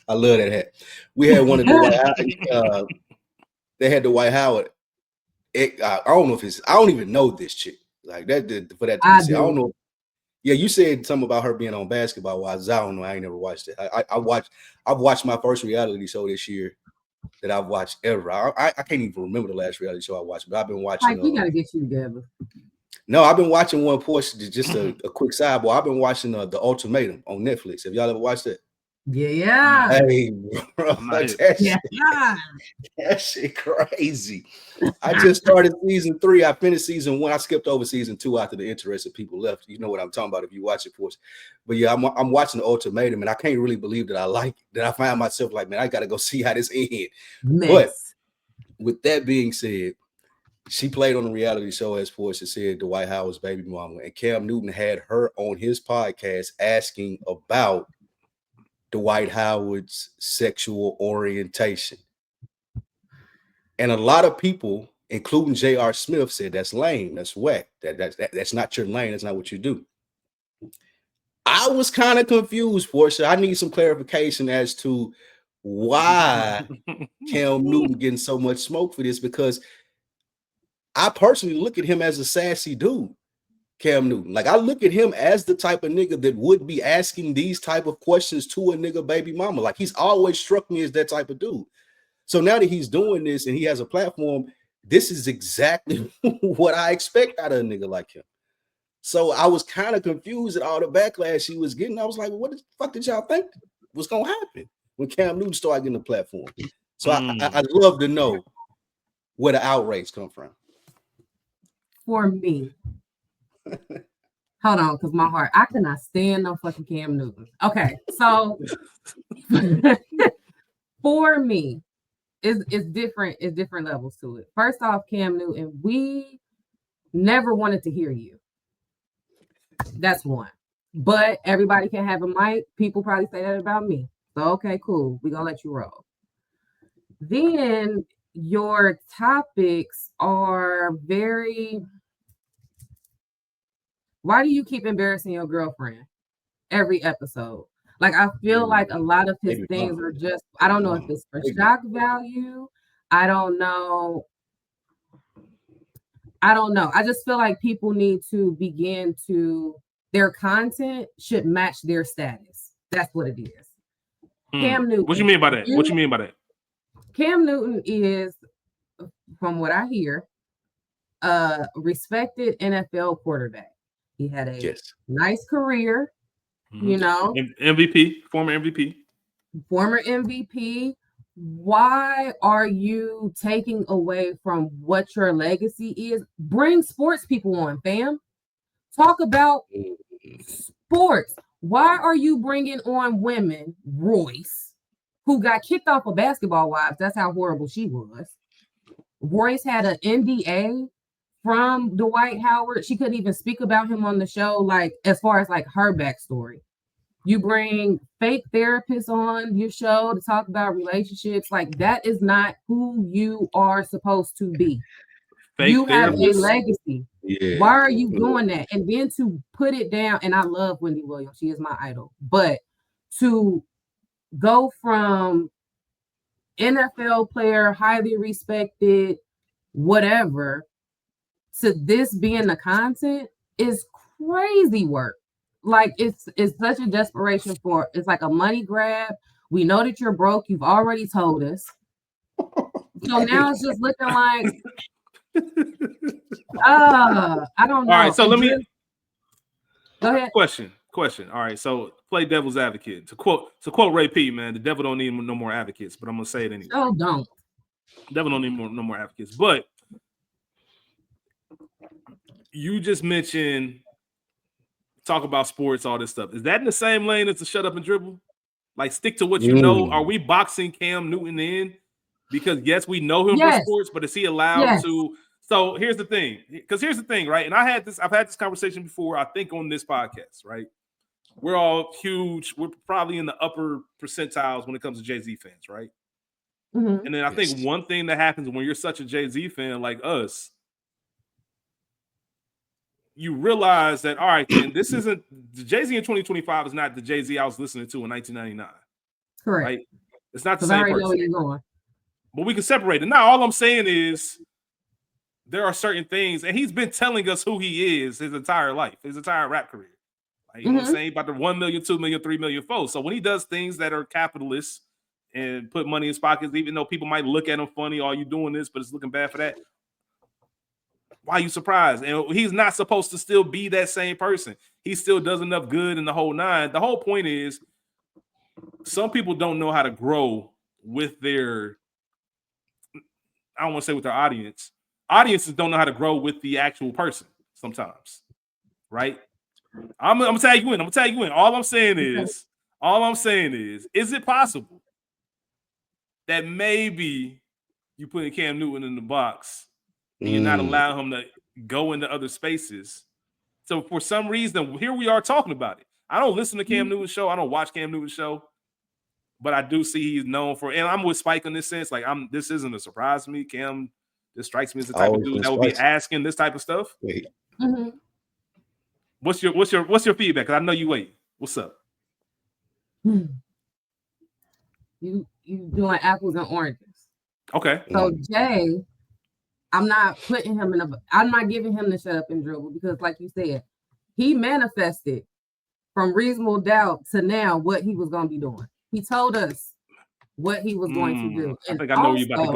I love that hat. We had one of Dwight they had Dwight Howard. I don't know if it's I don't even know this chick. Like that for that I don't know. Yeah, you said something about her being on Basketball Wives. I don't know. I ain't never watched it. I've watched my first reality show this year that I've watched ever. I can't even remember the last reality show I watched, but I've been watching. Like, we gotta get you together. No, I've been watching one portion. Just a quick sidebar. I've been watching The Ultimatum on Netflix. Have y'all ever watched that? Yeah. Hey, bro, that shit crazy. I just started season 3. I finished season 1. I skipped over season 2 after the interested people left. You know what I'm talking about if you watch it, for us. But yeah, I'm watching The Ultimatum, and I can't really believe that I like that. I find myself like, man, I got to go see how this ends. But with that being said, she played on the reality show, as Portia said, Dwight Howard's baby mama, and Cam Newton had her on his podcast asking about Dwight Howard's sexual orientation. And a lot of people, including J.R. Smith, said that's lame, that's whack, that's not your lane, that's not what you do. I was kind of confused, Portia. I need some clarification as to why Cam Newton getting so much smoke for this, because I personally look at him as a sassy dude. Cam Newton. Like, I look at him as the type of nigga that would be asking these type of questions to a nigga baby mama. Like, he's always struck me as that type of dude. So now that he's doing this and he has a platform, this is exactly what I expect out of a nigga like him. So I was kind of confused at all the backlash he was getting. I was like, well, what the fuck did y'all think was going to happen when Cam Newton started getting a platform? So I'd love to know where the outrage come from. For me. Hold on, because my heart, I cannot stand no fucking Cam Newton. Okay, so for me, it's different levels to it. First off, Cam Newton, we never wanted to hear you. That's one. But everybody can have a mic. People probably say that about me. So okay, cool. We're gonna let you roll. Then your topics are very. Why do you keep embarrassing your girlfriend every episode? Like, I feel like a lot of his things are just, I don't know if it's for shock value. I don't know. I just feel like people need to begin to, their content should match their status. That's what it is. Cam Newton. What you mean by that? What you mean by that? Cam Newton is, from what I hear, a respected NFL quarterback. He had a nice career, you know. MVP, former MVP. Why are you taking away from what your legacy is? Bring sports people on, fam. Talk about sports. Why are you bringing on women, Royce, who got kicked off of Basketball Wives? That's how horrible she was. Royce had an NDA from Dwight Howard. She couldn't even speak about him on the show, like as far as like her backstory. You bring fake therapists on your show to talk about relationships. Like, that is not who you are supposed to be. You have a legacy. Yeah. Why are you doing that? And then to put it down, and I love Wendy Williams. She is my idol. But to go from NFL player, highly respected, whatever, to this being the content is crazy work. Like, it's such a desperation for, it's like a money grab. We know that you're broke. You've already told us. So now it's just looking like, I don't know. All right, so let me go ahead. Question. All right, so play devil's advocate. To quote Ray P, man, the devil don't need no more advocates, but I'm gonna say it anyway. Oh, don't. The devil don't need no more advocates. But you just mentioned talk about sports, all this stuff. Is that in the same lane as the shut up and dribble? Like, stick to what you know. Are we boxing Cam Newton in? Because yes, we know him for sports, but is he allowed to? So here's the thing. Because here's the thing, right? And I've had this conversation before, I think, on this podcast, right? We're all huge. We're probably in the upper percentiles when it comes to Jay-Z fans, right? Mm-hmm. And then I think one thing that happens when you're such a Jay-Z fan like us, you realize that, all right, then this isn't the Jay-Z in 2025 is not the Jay-Z I was listening to in 1999. Correct. Right? It's not the same person. Know where you're going. But we can separate it. Now, all I'm saying is there are certain things, and he's been telling us who he is his entire life, his entire rap career. Like, you know what I'm saying? About the 1 million, 2 million, 3 million folks. So when he does things that are capitalist and put money in his pockets, even though people might look at him funny, are you doing this, but it's looking bad for that? Why are you surprised? And he's not supposed to still be that same person. He still does enough good in the whole nine. The whole point is some people don't know how to grow with their, I don't want to say with their audience. Audiences don't know how to grow with the actual person sometimes, right? I'm gonna tag you in. All I'm saying is, is it possible that maybe you putting Cam Newton in the box and you're not allowing him to go into other spaces? So for some reason, here we are talking about it. I don't listen to Cam Newton's show. I don't watch Cam Newton's show, but I do see he's known for, and I'm with Spike in this sense. Like, this isn't a surprise to me. Cam, this strikes me as the type of dude that would be asking this type of stuff. Mm-hmm. What's your feedback? Because I know you wait. What's up? You doing apples and oranges. Okay. So Jay, I'm not giving him the shut up and dribble, because like you said, he manifested from reasonable doubt to now what he was going to be doing. He told us what he was going to do. I think I know where you're about to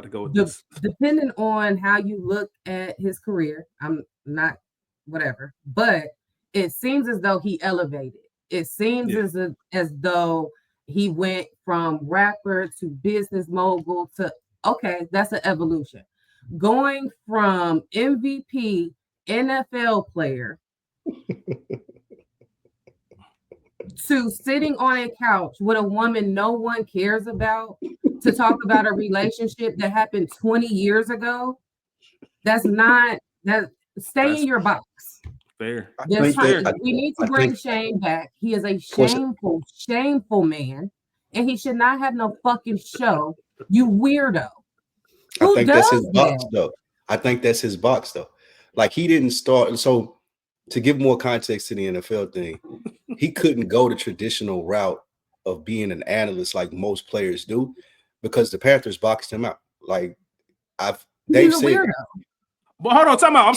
go with this. Depending on how you look at his career, I'm not whatever, but it seems as though he elevated. It seems as though he went from rapper to business mogul to, okay, that's an evolution. Going from MVP, NFL player to sitting on a couch with a woman no one cares about to talk about a relationship that happened 20 years ago. Stay in your box. Fair. We need to bring Shane back. He is a shameful man, and he should not have no fucking show. You weirdo. I think that's his box, though. I think that's his box, though. Like, he didn't start. So, to give more context to the NFL thing, he couldn't go the traditional route of being an analyst like most players do, because the Panthers boxed him out. Like, they've said. But hold on, time out. I'm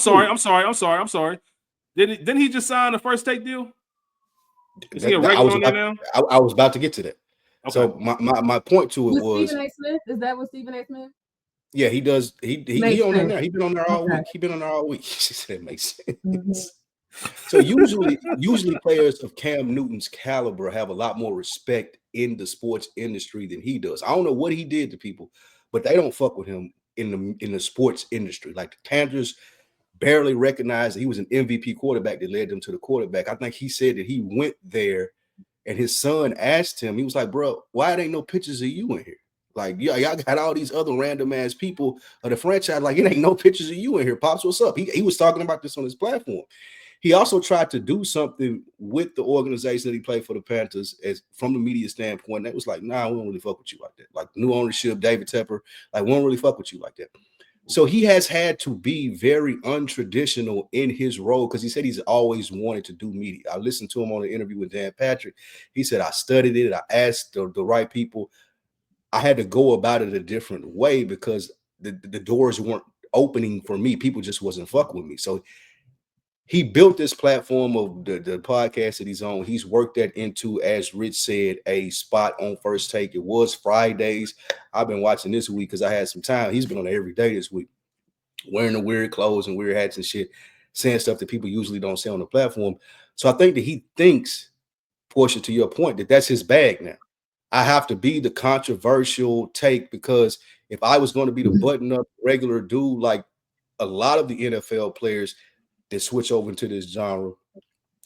sorry. Didn't he just sign the First Take deal? Is he a regular on there now? I was about to get to that. Okay. So my point to it was Stephen A. Smith. Is that what Stephen A. Smith? Yeah, he does. He on there now. He been on there all week. He been on there all week. She said it makes sense. Mm-hmm. So usually players of Cam Newton's caliber have a lot more respect in the sports industry than he does. I don't know what he did to people, but they don't fuck with him in the sports industry. Like the Panthers barely recognized that he was an MVP quarterback that led them to the quarterback. I think he said that he went there and his son asked him, he was like, bro, why ain't no pictures of you in here? Like, y'all got all these other random ass people of the franchise. Like, it ain't no pictures of you in here. Pops, what's up? He was talking about this on his platform. He also tried to do something with the organization that he played for the Panthers as from the media standpoint. That was like, nah, we don't really fuck with you like that. Like new ownership, David Tepper, like we don't really fuck with you like that. So he has had to be very untraditional in his role because he said he's always wanted to do media. I listened to him on an interview with Dan Patrick. He said, I studied it. I asked the right people. I had to go about it a different way because the doors weren't opening for me. People just wasn't fucking with me. So he built this platform of the podcast that he's on. He's worked that into, as Rich said, a spot on First Take. It was Fridays. I've been watching this week because I had some time. He's been on every day this week, wearing the weird clothes and weird hats and shit, saying stuff that people usually don't say on the platform. So I think that he thinks, Portia, to your point, that that's his bag now. I have to be the controversial take because if I was going to be the button-up regular dude, like a lot of the NFL players that switch over into this genre,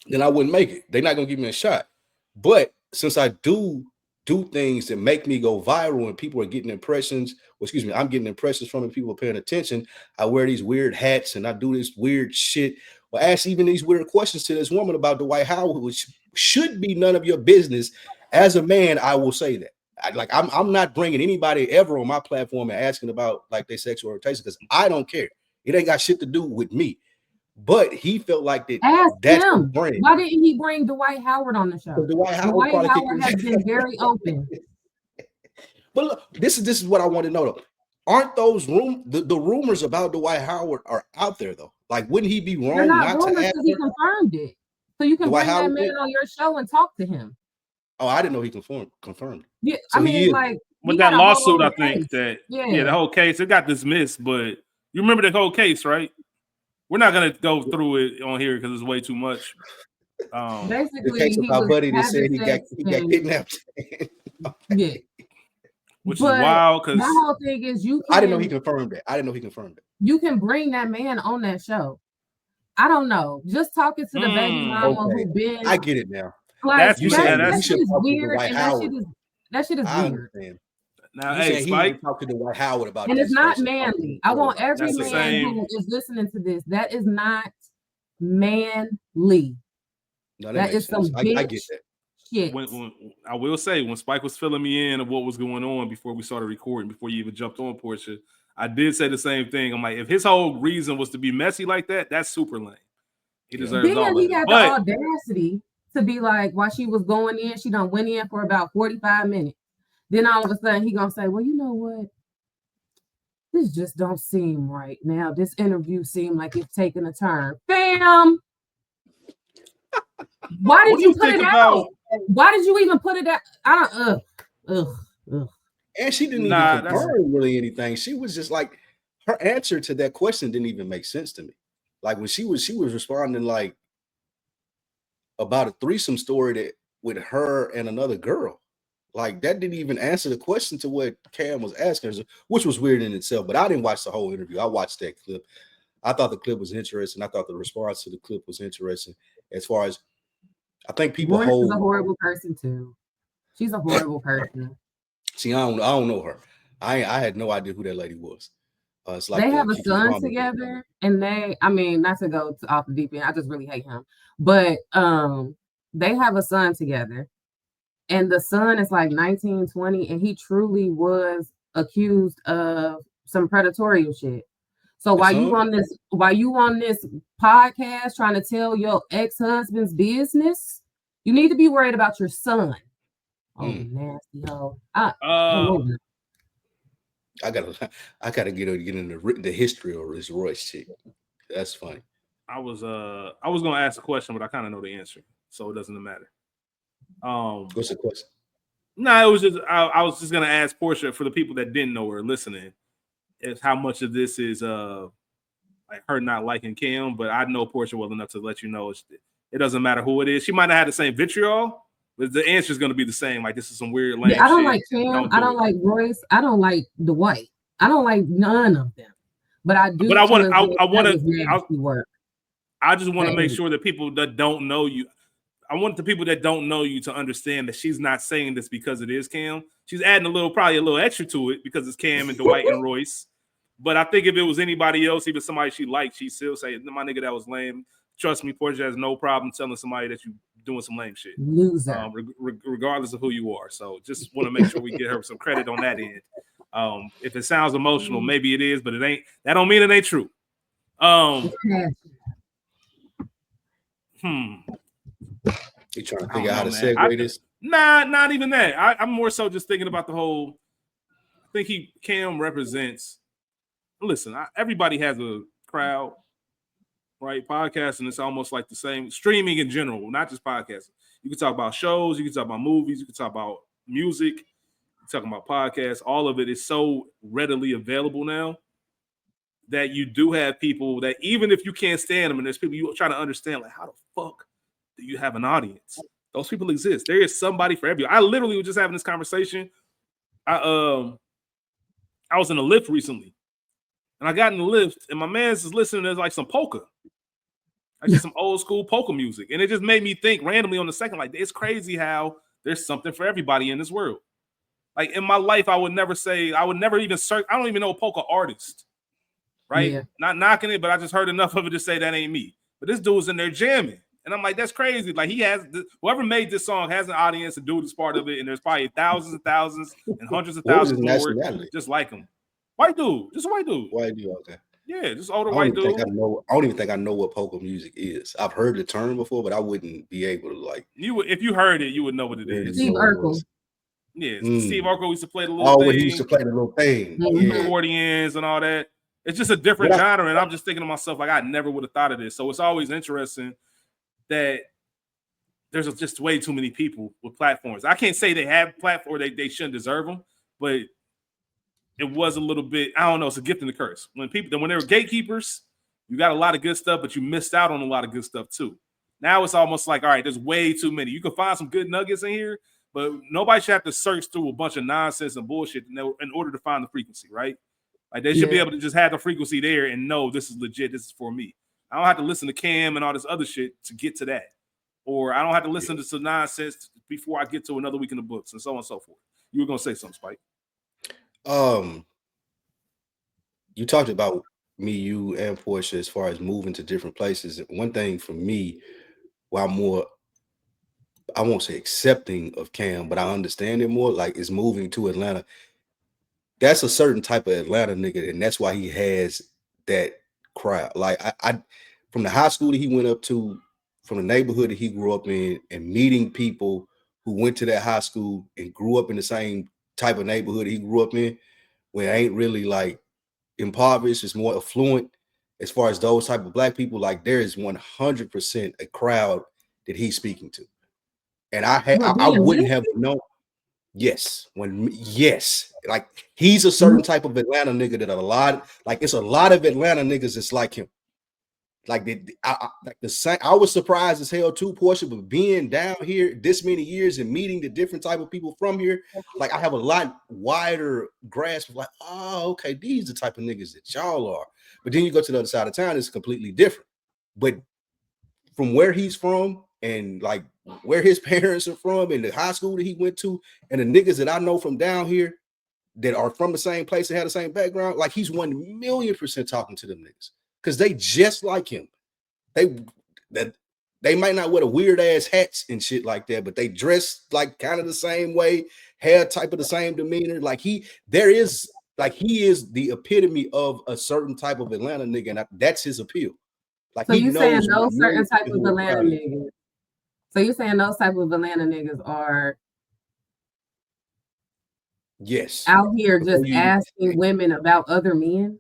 then I wouldn't make it. They're not going to give me a shot. But since I do things that make me go viral and people are getting impressions, I'm getting impressions from it, people are paying attention. I wear these weird hats and I do this weird shit. Well, ask even these weird questions to this woman about Dwight Howard, which should be none of your business. As a man, I will say that. I'm not bringing anybody ever on my platform and asking about like their sexual orientation because I don't care. It ain't got shit to do with me. But he felt like that. That's him. Why didn't he bring Dwight Howard on the show? Dwight Howard has been very open. But look, this is what I want to know though. Aren't those the rumors about Dwight Howard are out there though? Like, wouldn't he be wrong not to ask? He confirmed it, so you can Dwight bring Howard that man on your show and talk to him. Oh, I didn't know he confirmed. Yeah, so I mean, like with that lawsuit, I think that the whole case it got dismissed. But you remember the whole case, right? We're not gonna go through it on here because it's way too much. Basically, the case of my buddy that said he got kidnapped. Yeah, which is wild because my whole thing is I didn't know he confirmed that. You can bring that man on that show. I don't know, just talking to the baby mama who been. I get it now. Like, that shit is weird, and that shit is weird. Understand. Now, hey, Spike, talk to Dwight Howard about and it's not manly. I want every man who is listening to this. That is not manly. No, that is some bitch I get that. shit. When, I will say, when Spike was filling me in of what was going on before we started recording, before you even jumped on Portia, I did say the same thing. I'm like, if his whole reason was to be messy like that, that's super lame. He deserves all of it. He had the audacity to be like, while she was going in, she done went in for about 45 minutes. Then all of a sudden, he gonna say, well, you know what? This just don't seem right. Now, this interview seemed like it's taking a turn. Fam! Why did you put it out? Why did you even put it out? I don't, And she didn't even confirm really anything. She was just like, her answer to that question didn't even make sense to me. Like when she was responding like about a threesome story that with her and another girl. Like that didn't even answer the question to what Cam was asking her, which was weird in itself. But I didn't watch the whole interview. I watched that clip. I thought the clip was interesting. I thought the response to the clip was interesting. As far as I think people She's a horrible person too. She's a horrible person. See, I don't know her. I had no idea who that lady was. It's like they have a son together, and not to go off the deep end. I just really hate him, but they have a son together. And the son is like 19, 20, and he truly was accused of some predatory shit. So while you on this podcast trying to tell your ex-husband's business, you need to be worried about your son. Oh, nasty hoe. I gotta get into the history of this Royce chick. That's funny. I was gonna ask a question, but I kind of know the answer, so it doesn't matter. What's the question? No, it was just I was just gonna ask Portia, for the people that didn't know her listening, is how much of this is like her not liking Cam, but I know Portia well enough to let you know it doesn't matter who it is. She might not have the same vitriol, but the answer is gonna be the same. Like, this is some weird lame I don't shit. like Cam. I don't like Royce. I don't like Dwight. I don't like none of them. But I do. But I want work. I just want to make sure that people that don't know you, I want the people that don't know you to understand that she's not saying this because it is Cam. She's adding probably a little extra to it because it's Cam and Dwight and Royce. But I think if it was anybody else, even somebody she liked, she'd still say, my nigga, that was lame. Trust me, Portia has no problem telling somebody that you doing some lame shit. Loser. Regardless of who you are. So just want to make sure we get her some credit on that end. If it sounds emotional, maybe it is, but it ain't. That don't mean it ain't true. You trying to figure out how to segue this? Nah, not even that. I'm more so just thinking about the whole. I think Cam represents. Listen, everybody has a crowd, right? Podcasting is almost like the same. Streaming in general, not just podcasting. You can talk about shows, you can talk about movies, you can talk about music, you can talk about podcasts. All of it is so readily available now that you do have people that, even if you can't stand them, and there's people you try to understand, like, how the fuck do you have an audience? Those people exist. There is somebody for everyone. I literally was just having this conversation. I was in a lift recently, and I got in the lift, and my man's is listening to like some polka, like just some old school polka music, and it just made me think randomly on the second, like, it's crazy how there's something for everybody in this world. Like, in my life, I would never even search. I don't even know a polka artist, right? Yeah. Not knocking it, but I just heard enough of it to say that ain't me. But this dude's in there jamming. And I'm like, that's crazy. Like, whoever made this song has an audience, and dude is part of it, and there's probably thousands and thousands and hundreds of thousands of people just like him. White dude, just a white dude. White dude, okay. Yeah, just older white dude. I don't even think I know what polka music is. I've heard the term before, but I wouldn't be able to, like. If you heard it, you would know what it is. Steve Urkel. Yeah, Steve Urkel used to play the little thing. Oh, he used to play the little thing. Yeah. Accordions and all that. It's just a different genre, and I'm just thinking to myself, like, I never would have thought of this. So it's always interesting that there's just way too many people with platforms. I can't say they have platforms, they shouldn't deserve them, but it was a little bit, I don't know, it's a gift and a curse. When they were gatekeepers, you got a lot of good stuff, but you missed out on a lot of good stuff too. Now it's almost like, all right, there's way too many. You can find some good nuggets in here, but nobody should have to search through a bunch of nonsense and bullshit in order to find the frequency, right? Like, they should be able to just have the frequency there and know this is legit, this is for me. I don't have to listen to Cam and all this other shit to get to that. Or I don't have to listen to some nonsense before I get to another week in the books, and so on and so forth. You were going to say something, Spike. You talked about me, you, and Portia as far as moving to different places. One thing for me, while more, I won't say accepting of Cam, but I understand it more, like, is moving to Atlanta. That's a certain type of Atlanta nigga, and that's why he has that crowd. Like, I from the high school that he went up to, from the neighborhood that he grew up in, and meeting people who went to that high school and grew up in the same type of neighborhood he grew up in, where it ain't really like impoverished, it's more affluent. As far as those type of black people, like, there is 100% a crowd that he's speaking to. And I wouldn't have known. Yes, like, he's a certain type of Atlanta nigga that it's a lot of Atlanta niggas that's like him. Like, I was surprised as hell too, Portia, but being down here this many years and meeting the different type of people from here, like, I have a lot wider grasp of, like, oh, okay, these are the type of niggas that y'all are. But then you go to the other side of town, it's completely different. But from where he's from, and like where his parents are from, and the high school that he went to, and the niggas that I know from down here that are from the same place and have the same background, like, he's 1,000,000% talking to them niggas. Because they just like him. They might not wear the weird ass hats and shit like that, but they dress like kind of the same way, hair type of the same demeanor. Like, he is the epitome of a certain type of Atlanta nigga, and that's his appeal. Like, so you saying those certain type of Atlanta niggas? So you saying those type of Atlanta niggas are out here just asking women about other men?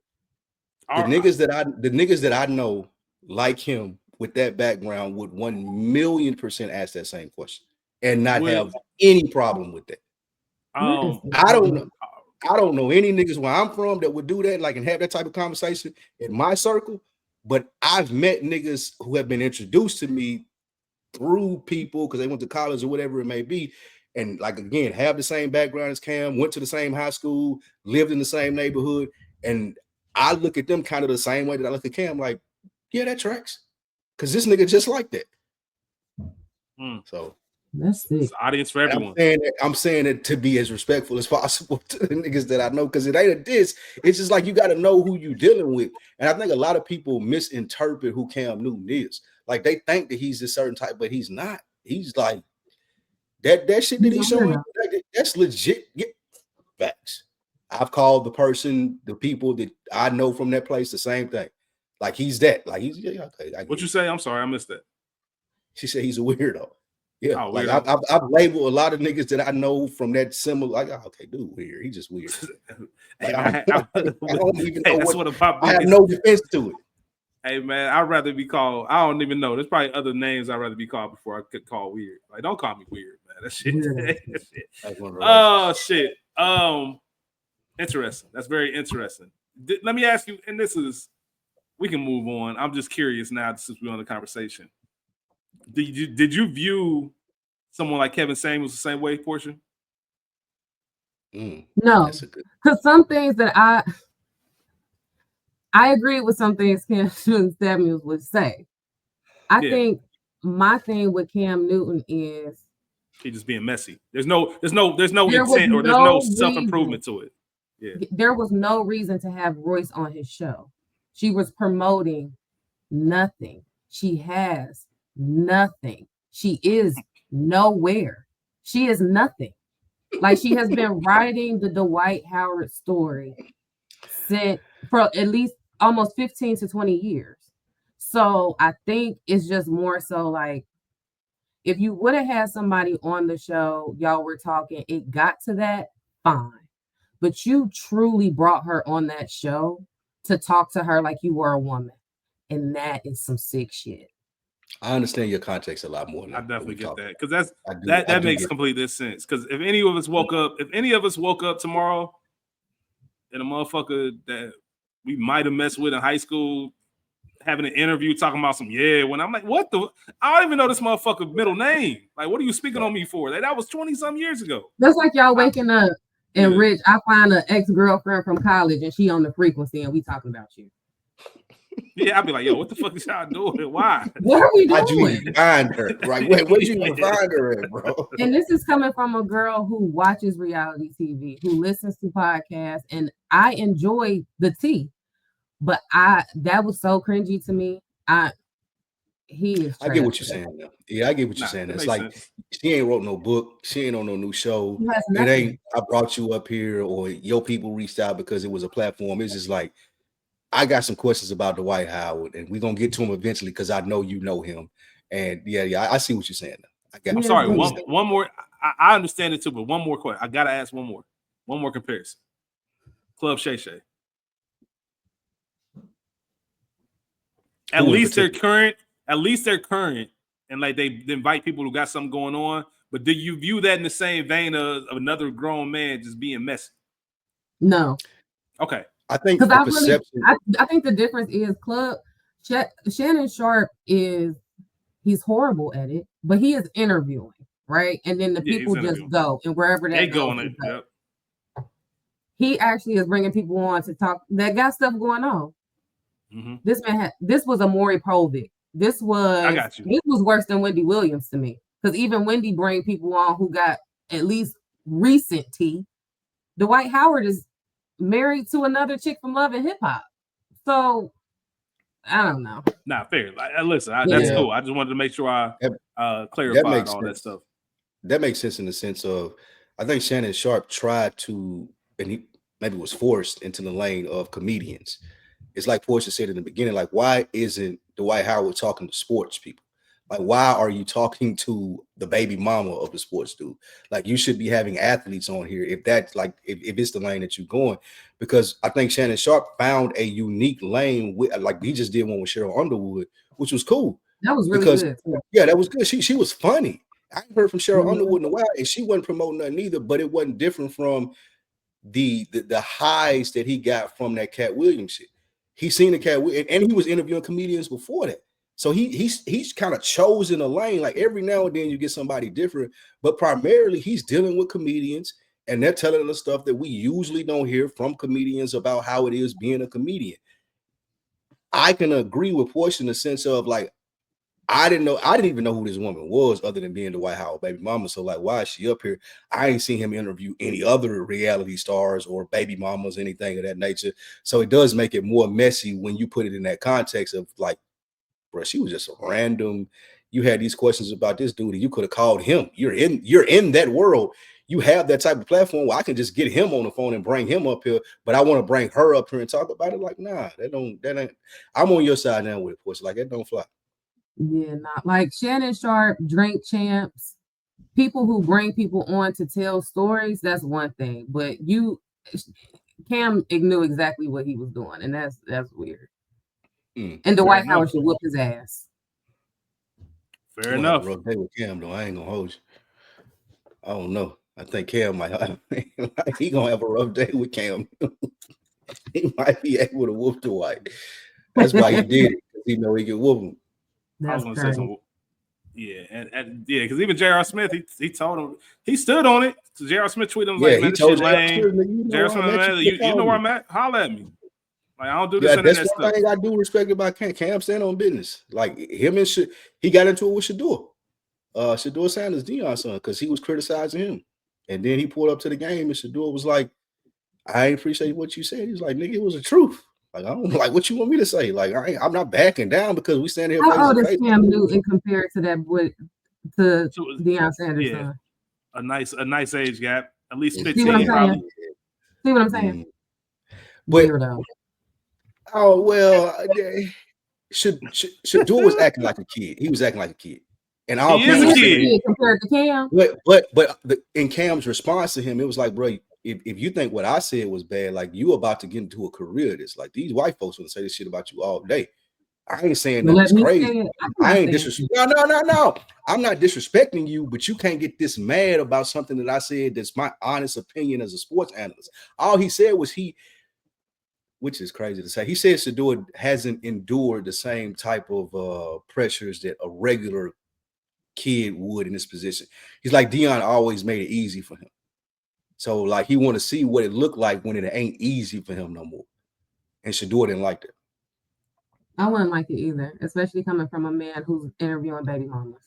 The niggas that I know like him with that background would 1,000,000% ask that same question. and not have any problem with that. I don't know any niggas where I'm from that would do that, like, and have that type of conversation in my circle. But I've met niggas who have been introduced to me through people because they went to college or whatever it may be, and like again, have the same background as Cam, went to the same high school, lived in the same neighborhood, and I look at them kind of the same way that I look at Cam, like, yeah, that tracks, because this nigga just like that. So that's it. It's an audience for everyone. I'm saying it to be as respectful as possible to the niggas that I know, because it ain't a diss. It's just like you got to know who you dealing with. And I think a lot of people misinterpret who Cam Newton is. Like, they think that he's a certain type, but he's not. He's like that shit that he's showing. That's legit facts. I've called the people that I know from that place the same thing. Like, he's that. Like, he's okay. What you say? I'm sorry, I missed that. She said he's a weirdo. Yeah, oh, like I've labeled a lot of niggas that I know from that similar. Like, okay, dude, weird. He just weird. Like, I don't even know I have no defense to it. Hey man, I'd rather be called. I don't even know. There's probably other names I'd rather be called before I could call weird. Like, don't call me weird, man. That shit. That shit. Oh shit. Interesting. That's very interesting. Let me ask you, and we can move on. I'm just curious now since we're on the conversation. Did you view someone like Kevin Samuels the same way, Portia? No, because some things that I agree with some things Cam Samuels would say. I think my thing with Cam Newton is he's just being messy. There's no intent or there's no self-improvement to it. Yeah. There was no reason to have Royce on his show. She was promoting nothing. She has nothing. She is nowhere. She is nothing. Like, she has been writing the Dwight Howard story for at least almost 15 to 20 years. So I think it's just more so like, if you would have had somebody on the show, y'all were talking, it got to that, fine. But you truly brought her on that show to talk to her like you were a woman. And that is some sick shit. I understand your context a lot more. I definitely get that, because that makes complete sense. Because if any of us woke up tomorrow, and a motherfucker that we might have messed with in high school having an interview talking about when I'm like, what the? I don't even know this motherfucker middle name. Like, what are you speaking on me for? Like, that was 20-some years ago. That's like y'all waking up and Rich, I find an ex-girlfriend from college and she on the frequency and we talking about you. Yeah, I'd be like, yo, what the fuck is y'all doing? Why? What are we doing? How'd you even find her? Right? Where'd you even find her at, bro? And this is coming from a girl who watches reality TV, who listens to podcasts, and I enjoy the tea. But that was so cringy to me. I get what you're saying now. Yeah, I get what you're saying. It's like sense. She ain't wrote no book. She ain't on no new show. It ain't I brought you up here or your people reached out because it was a platform. It's just like, I got some questions about Dwight Howard, and we're gonna get to him eventually because I know you know him. And I see what you're saying now. I'm sorry. One more. I understand it too, but one more question. I gotta ask one more comparison. Club Shay Shay. At least they're current, and like they invite people who got something going on. But do you view that in the same vein of another grown man just being messy? No. Okay. I think I think the difference is Shannon Sharp he's horrible at it, but he is interviewing, right? And then the people just go, and wherever they go. Yep. He actually is bringing people on to talk that got stuff going on. Mm-hmm. This was a Maury Povich. This was worse than Wendy Williams to me, because even Wendy bring people on who got at least recent tea. Dwight Howard is married to another chick from Love and Hip Hop, so I don't know. Nah, fair. Listen, that's cool. I just wanted to make sure I clarified all that stuff. That makes sense in the sense of, I think Shannon Sharp tried to, and he maybe was forced into the lane of comedians. It's like Portia said in the beginning, like, why isn't Dwight Howard talking to sports people? Like, why are you talking to the baby mama of the sports dude? Like, you should be having athletes on here if that's like, if it's the lane that you're going. Because I think Shannon Sharp found a unique lane with, like, he just did one with Cheryl Underwood, which was cool. That was really good. Yeah, that was good. She was funny. I ain't heard from Cheryl Underwood in a while, and she wasn't promoting nothing either. But it wasn't different from the highs that he got from that Cat Williams shit. He seen the Cat Williams, and he was interviewing comedians before that. So he's kind of chosen a lane. Like every now and then you get somebody different, but primarily he's dealing with comedians, and they're telling us stuff that we usually don't hear from comedians about how it is being a comedian. I can agree with Portia in the sense of like, I didn't even know who this woman was other than being the White House baby mama. So like, why is she up here? I ain't seen him interview any other reality stars or baby mamas, anything of that nature. So it does make it more messy when you put it in that context of like, bro, she was just a random. You had these questions about this dude, and you could have called him. You're in that world. You have that type of platform where I can just get him on the phone and bring him up here, but I want to bring her up here and talk about it. Like, nah, that ain't. I'm on your side now with it, Portia. Like, that don't fly. Yeah, not like Shannon Sharp, Drink Champs, people who bring people on to tell stories. That's one thing, but Cam knew exactly what he was doing, and that's weird. And the White House should whoop his ass. Fair enough. Rough day with Cam, though. I ain't gonna hold you. I don't know. I think Cam might he gonna have a rough day with Cam. He might be able to whoop the White. That's why he did it, because he know he can whoop him. I was gonna say something. Yeah, and because even J.R. Smith, he told him, he stood on it. So J.R. Smith tweeted him like, man, this shit lame. J.R. Smith, man, you know where I'm at? Holla at me. Like, I don't do this internet that's stuff. one thing I do respect about Cam. Cam stand on business. Like him and he got into it with Shador. Shador Sanders, Deion's son, because he was criticizing him. And then he pulled up to the game and Shador was like, I ain't appreciate what you said. He was like, nigga, it was the truth. Like, I don't like what you want me to say. Like, I'm not backing down because we stand here. How old is Cam Newton compared to that boy, to Deion Sanders' son? A nice age gap. At least 15. See what I'm saying? See what I'm saying? Weirdo. Oh, well, Shador was acting like a kid. He was acting like a kid. And all he is a kid compared to Cam. But in Cam's response to him, it was like, bro, if you think what I said was bad, like you about to get into a career this. Like these white folks want to say this shit about you all day. I ain't saying that's crazy. I ain't disrespecting. No. I'm not disrespecting you, but you can't get this mad about something that I said that's my honest opinion as a sports analyst. All he said was which is crazy to say. He said Shador hasn't endured the same type of pressures that a regular kid would in this position. He's like, Deion always made it easy for him. So like he want to see what it looked like when it ain't easy for him no more. And Shador didn't like that. I wouldn't like it either, especially coming from a man who's interviewing baby mamas.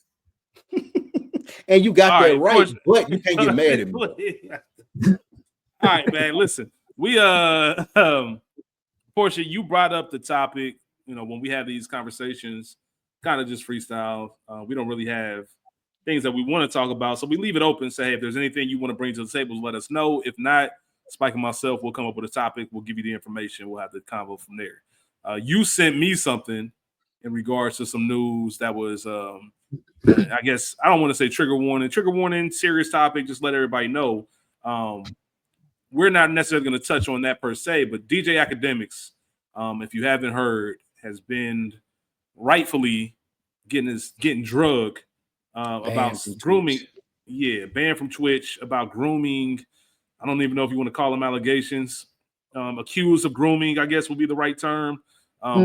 And you got that right, but you can't get mad at me. All right, man. Listen, we Portia, you brought up the topic. You know, when we have these conversations, kind of just freestyle. We don't really have things that we want to talk about, so we leave it open. Say, hey, if there's anything you want to bring to the table, let us know. If not, Spike and myself will come up with a topic. We'll give you the information. We'll have the convo from there. You sent me something in regards to some news that was, I guess, I don't want to say trigger warning, serious topic. Just let everybody know. We're not necessarily going to touch on that per se, but DJ Academics, if you haven't heard, has been rightfully getting drugged about grooming. Twitch. Yeah, banned from Twitch about grooming. I don't even know if you want to call them allegations. Accused of grooming, I guess would be the right term. I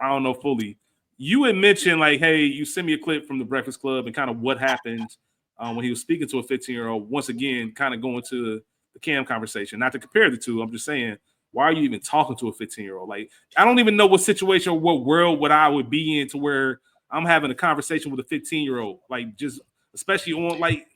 don't know fully. You had mentioned like, hey, you sent me a clip from the Breakfast Club and kind of what happened when he was speaking to a 15-year-old. Once again, kind of going to the Cam conversation. Not to compare the two. I'm just saying, why are you even talking to a 15-year-old? Like, I don't even know what situation or what world would I would be in to where I'm having a conversation with a 15-year-old. Like, just especially on like.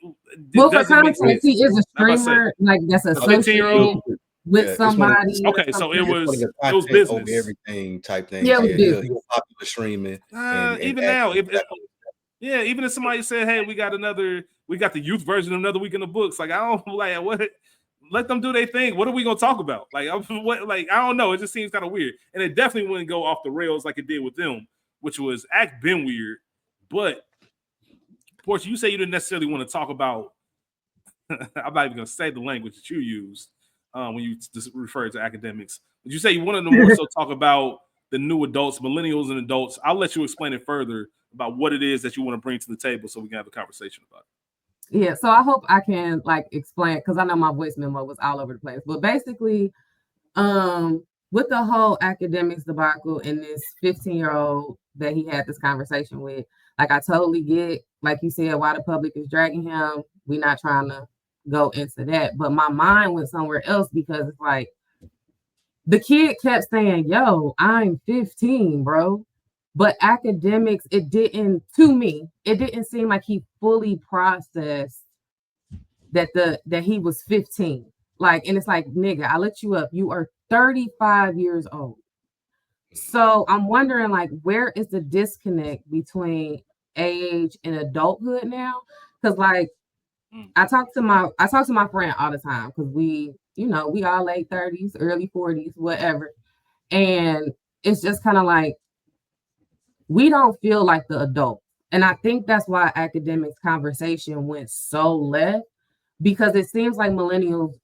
Well, for context, he is a streamer. Like that's a 15-year-old with somebody. Okay, so it was business over everything type thing. Yeah, it was popular streaming. Even now, even if somebody said, "Hey, we got the youth version of Another Week in the Books," like I don't like what. Let them do their thing. What are we gonna talk about? Like, I don't know. It just seems kind of weird, and it definitely wouldn't go off the rails like it did with them, which was been weird. But Portia, you say you didn't necessarily want to talk about. I'm not even gonna say the language that you used when you just referred to academics. Did you say you wanted to more so talk about the new adults, millennials and adults. I'll let you explain it further about what it is that you want to bring to the table so we can have a conversation about it. Yeah, so I hope I can like explain, because I know my voice memo was all over the place. But basically, with the whole academics debacle and this 15-year-old that he had this conversation with, like I totally get, like you said, why the public is dragging him. We're not trying to go into that. But my mind went somewhere else, because it's like the kid kept saying, yo, I'm 15, bro. But academics, it didn't seem like he fully processed that he was 15. Like, and it's like, nigga, I looked you up. You are 35 years old. So I'm wondering, like, where is the disconnect between age and adulthood now? Because like I talk to my friend all the time, because we all late 30s, early 40s, whatever. And it's just kind of like, we don't feel like the adult. And I think that's why academics conversation went so left, because it seems like millennials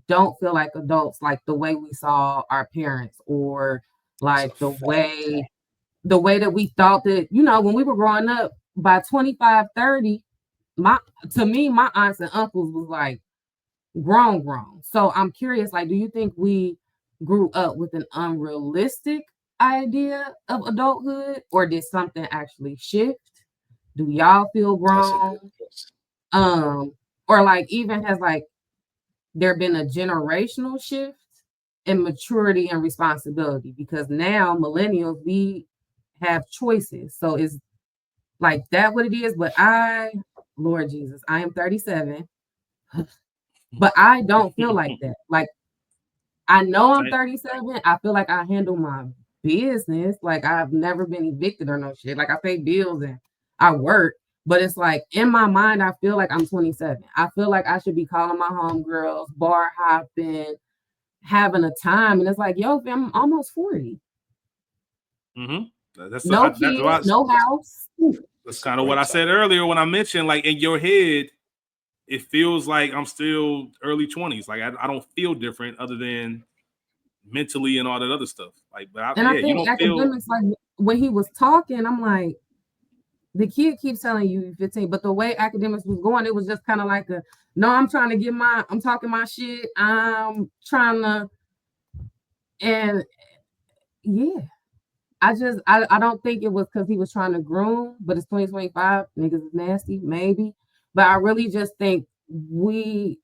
don't feel like adults, like the way we saw our parents, or like the way that we thought that, when we were growing up. By 25, 30, my aunts and uncles was like grown. So I'm curious, like, do you think we grew up with an unrealistic idea of adulthood, or did something actually shift? Do y'all feel grown? Or like, even has like there been a generational shift in maturity and responsibility? Because now millennials, we have choices. So is like that what it is? But Lord Jesus, I am 37, but I don't feel like that. Like, I know I'm 37. I feel like I handle my business. Like, I've never been evicted or no shit. Like, I pay bills and I work. But it's like, in my mind, I feel like I'm 27. I feel like I should be calling my homegirls, bar hopping, having a time. And it's like, yo, I'm almost 40. No kids, no house. That's kind of what I said earlier when I mentioned, like, in your head, it feels like I'm still early 20s. Like, I don't feel different other than mentally and all that other stuff. Like, but I think you don't academics, like, when he was talking, I'm like, the kid keeps telling you 15, but the way academics was going, it was just kind of like I'm trying to I'm talking my shit. I'm trying to, and yeah, I don't think it was because he was trying to groom, but it's 2025, niggas is nasty, maybe. But I really just think we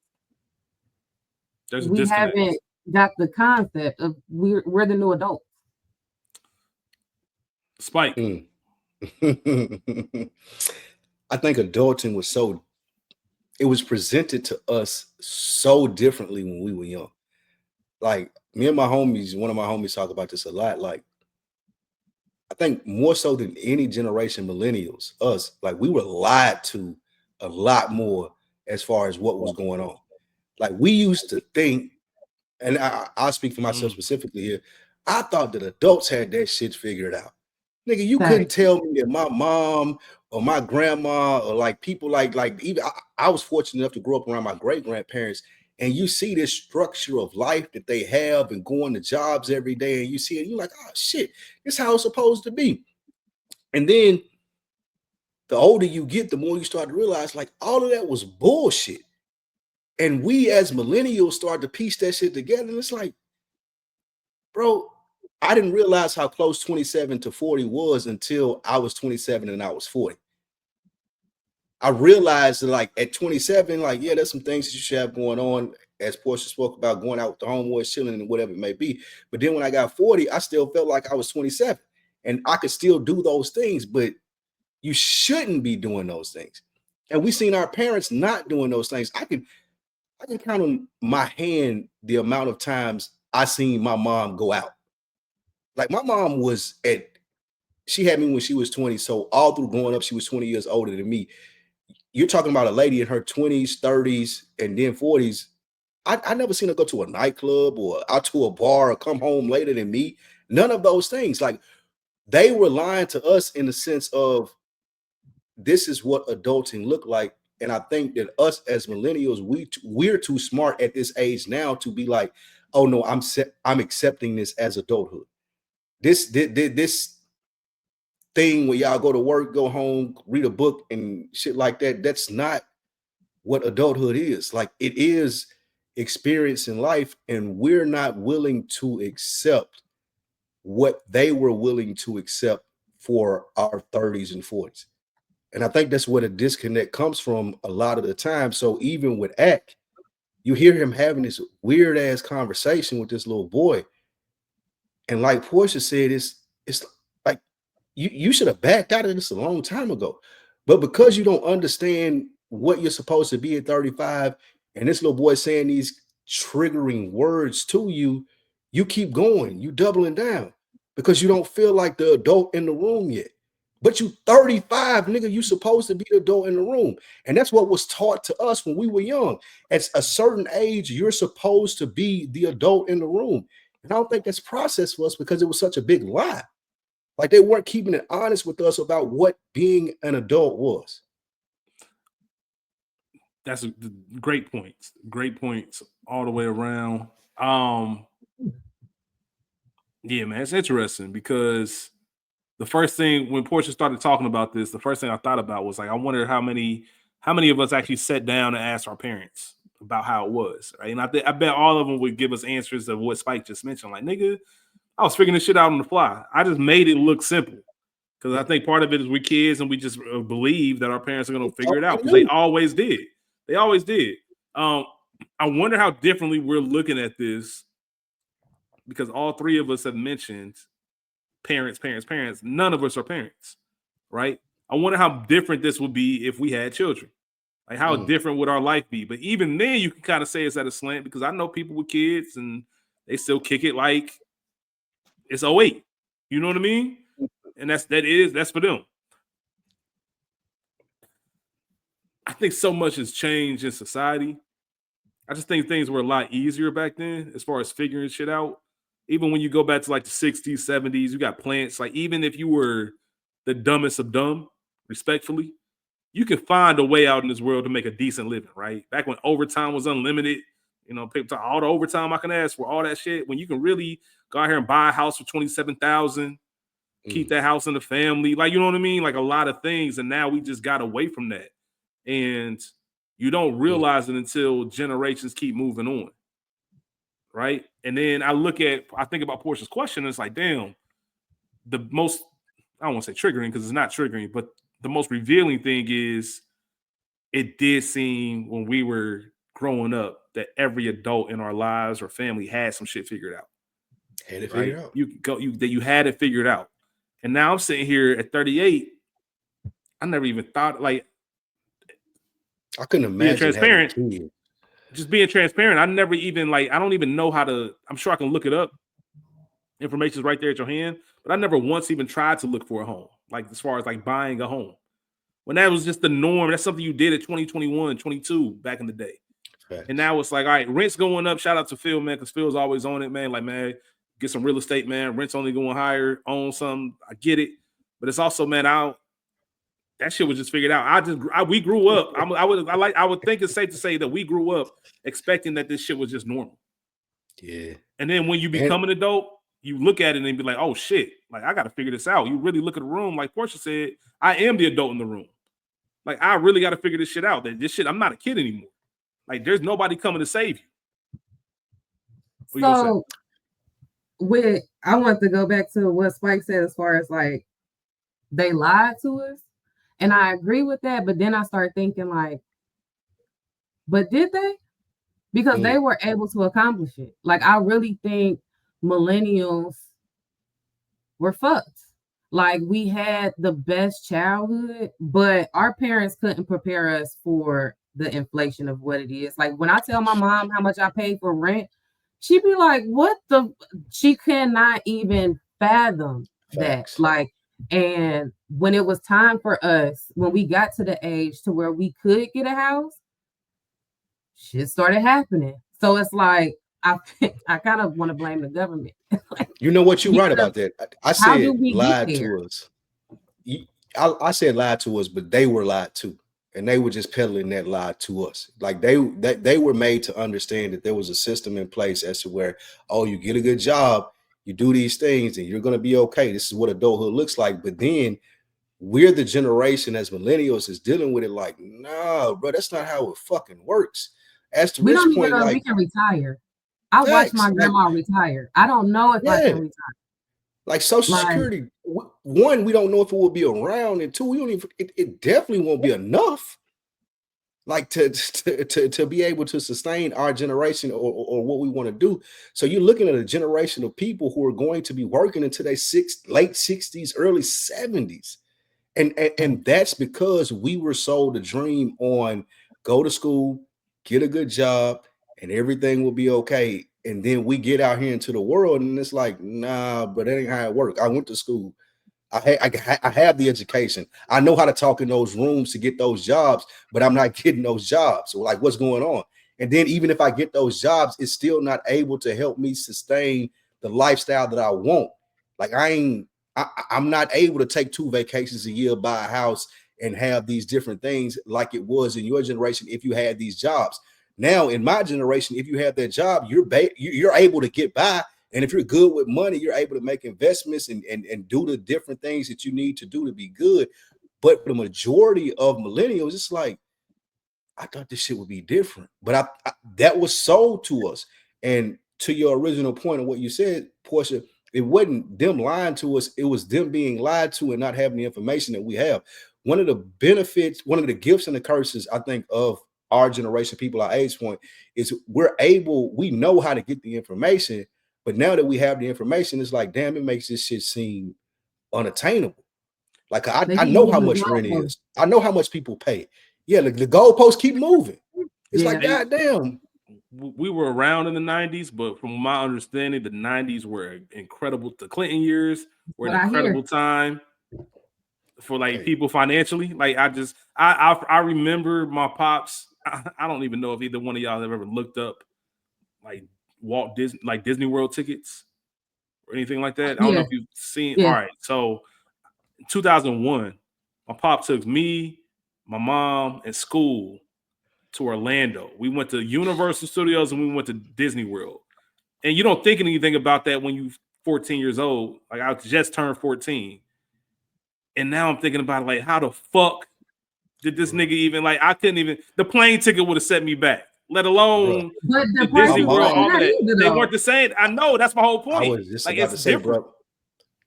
haven't got the concept of we're the new adults. Spike. I think adulting was presented to us so differently when we were young. Like, me and one of my homies talk about this a lot. Like, I think more so than any generation, millennials, us, like, we were lied to a lot more as far as what was going on. Like, we used to think, and I'll speak for myself specifically here, I thought that adults had that shit figured out. Nigga, you couldn't tell me that my mom or my grandma or like people like even I was fortunate enough to grow up around my great-grandparents, and you see this structure of life that they have and going to jobs every day, and you see it, you're like, oh shit, this is how it's supposed to be. And then the older you get, the more you start to realize, like, all of that was bullshit. And we as millennials start to piece that shit together, and it's like, bro, I didn't realize how close 27 to 40 was until I was 27 and I was 40. I realized that, like, at 27, like, yeah, there's some things that you should have going on, as Portia spoke about, going out with the homeboys, chilling and whatever it may be. But then when I got 40, I still felt like I was 27 and I could still do those things, but you shouldn't be doing those things. And we seen our parents not doing those things. I can count on my hand the amount of times I seen my mom go out. Like, my mom she had me when she was 20. So all through growing up, she was 20 years older than me. You're talking about a lady in her 20s, 30s, and then 40s. I never seen her go to a nightclub or out to a bar or come home later than me. None of those things. Like, they were lying to us in the sense of, this is what adulting look like. And I think that us as millennials, we're too smart at this age now to be like, oh no, I'm accepting this as adulthood. this thing where y'all go to work, go home, read a book and shit like that, that's not what adulthood is. Like, it is experience in life, and we're not willing to accept what they were willing to accept for our 30s and 40s. And I think that's where the disconnect comes from a lot of the time. So even with Ack, you hear him having this weird ass conversation with this little boy. And like Portia said, it's like you should have backed out of this a long time ago. But because you don't understand what you're supposed to be at 35, and this little boy saying these triggering words to you, you keep going, you doubling down because you don't feel like the adult in the room yet. But you 35, nigga, you supposed to be the adult in the room. And that's what was taught to us when we were young. At a certain age, you're supposed to be the adult in the room. And I don't think that's processed for us because it was such a big lie. Like, they weren't keeping it honest with us about what being an adult was. That's a great points. Great points all the way around. Yeah, man, it's interesting because the first thing when Portia started talking about this, the first thing I thought about was like, I wonder how many of us actually sat down and asked our parents about how it was, right? And I bet all of them would give us answers of what Spike just mentioned. Like, nigga, I was figuring this shit out on the fly. I just made it look simple because I think part of it is we're kids and we just believe that our parents are going to figure it out because they always did. They always did. I wonder how differently we're looking at this because all three of us have mentioned parents. None of us are parents, right? I wonder how different this would be if we had children. Like, how different would our life be? But even then, you can kind of say it's at a slant because I know people with kids and they still kick it like it's 08. You know what I mean? And that's for them. I think so much has changed in society. I just think things were a lot easier back then as far as figuring shit out. Even when you go back to like the 60s, 70s, you got plants. Like, even if you were the dumbest of dumb, respectfully, you can find a way out in this world to make a decent living, right? Back when overtime was unlimited, you know, all the overtime I can ask for, all that shit. When you can really go out here and buy a house for $27,000, keep that house in the family, like, you know what I mean? Like, a lot of things. And now we just got away from that. And you don't realize it until generations keep moving on, right? And then I think about Portia's question, and it's like, damn, the most, I don't want to say triggering because it's not triggering, but the most revealing thing is it did seem when we were growing up that every adult in our lives or family had some shit figured out. Had it figured out. You had it figured out. And now I'm sitting here at 38. I never even thought, like, I couldn't imagine being transparent. Just being transparent. I never even, like, I don't even know how to, I'm sure I can look it up. Information's right there at your hand, but I never once even tried to look for a home, like, as far as like buying a home. When that was just the norm, that's something you did at 20, 21, 22 back in the day. Right. And now it's like, all right, rent's going up. Shout out to Phil, man, because Phil's always on it, man. Like, man, get some real estate, man. Rent's only going higher, own some. I get it. But it's also, man, that shit was just figured out. We grew up. I would think it's safe to say that we grew up expecting that this shit was just normal. Yeah. And then when you become an adult, you look at it and be like, oh shit, like, I got to figure this out. You really look at the room, like Portia said, I am the adult in the room. Like, I really got to figure this shit out. That this shit, I'm not a kid anymore. Like, there's nobody coming to save you. So, I want to go back to what Spike said as far as like they lied to us, and I agree with that. But then I start thinking like, but did they? Because they were able to accomplish it. Like, I really think millennials were fucked. Like, we had the best childhood, but our parents couldn't prepare us for the inflation of what it is. Like, when I tell my mom how much I pay for rent, she'd be like, what the? She cannot even fathom that. Like, and when it was time for us, when we got to the age to where we could get a house, shit started happening. So it's like, I kind of want to blame the government. Like, you know what? You're right about that. I said lied to us. I said lied to us, but they were lied to, and they were just peddling that lie to us. Like, they were made to understand that there was a system in place as to where, oh, you get a good job, You do these things and you're going to be okay. This is what adulthood looks like. But then we're the generation as millennials is dealing with it like, nah, bro, that's not how it fucking works. As to We Rich's don't even point, know if like, we can retire. I watched my grandma retire. I don't know if I can retire. Like Social Security, one, we don't know if it will be around, and two, we don't even. It definitely won't be enough, like to be able to sustain our generation or what we want to do. So you're looking at a generation of people who are going to be working into their late 60s, early 70s, and that's because we were sold a dream on go to school, get a good job, and everything will be okay. And then we get out here into the world, and it's like, nah, but that ain't how it works. I went to school. I have the education. I know how to talk in those rooms to get those jobs, but I'm not getting those jobs. So, like, what's going on? And then even if I get those jobs, it's still not able to help me sustain the lifestyle that I want. Like, I'm not able to take 2 vacations a year, buy a house, and have these different things like it was in your generation if you had these jobs. Now, in my generation, if you have that job, you're able to get by. And if you're good with money, you're able to make investments and do the different things that you need to do to be good. But the majority of millennials, it's like, I thought this shit would be different. But that was sold to us. And to your original point of what you said, Portia, it wasn't them lying to us. It was them being lied to and not having the information that we have. One of the benefits, one of the gifts and the curses, I think, of our generation, people our age point, is we know how to get the information. But now that we have the information, it's like, damn, it makes this shit seem unattainable. Like I know how much rent is. I know how much people pay. Yeah, the goalposts keep moving. It's like, God damn. We were around in the 90s, but from my understanding, the 90s were incredible. The Clinton years were an incredible time for like people financially. Like I remember my pops. I don't even know if either one of y'all have ever looked up like Disney World tickets or anything like that. I don't know if you've seen. All right, so 2001, my pop took me, my mom, and school to Orlando. We went to Universal Studios and we went to Disney World. And you don't think anything about that when you're 14 years old. Like I just turned 14. And now I'm thinking about it, like, how the fuck did this nigga even, like, I couldn't even, the plane ticket would have set me back, let alone the Disney World, all of that. They weren't the same. I know, that's my whole point. I was just about to say, bro,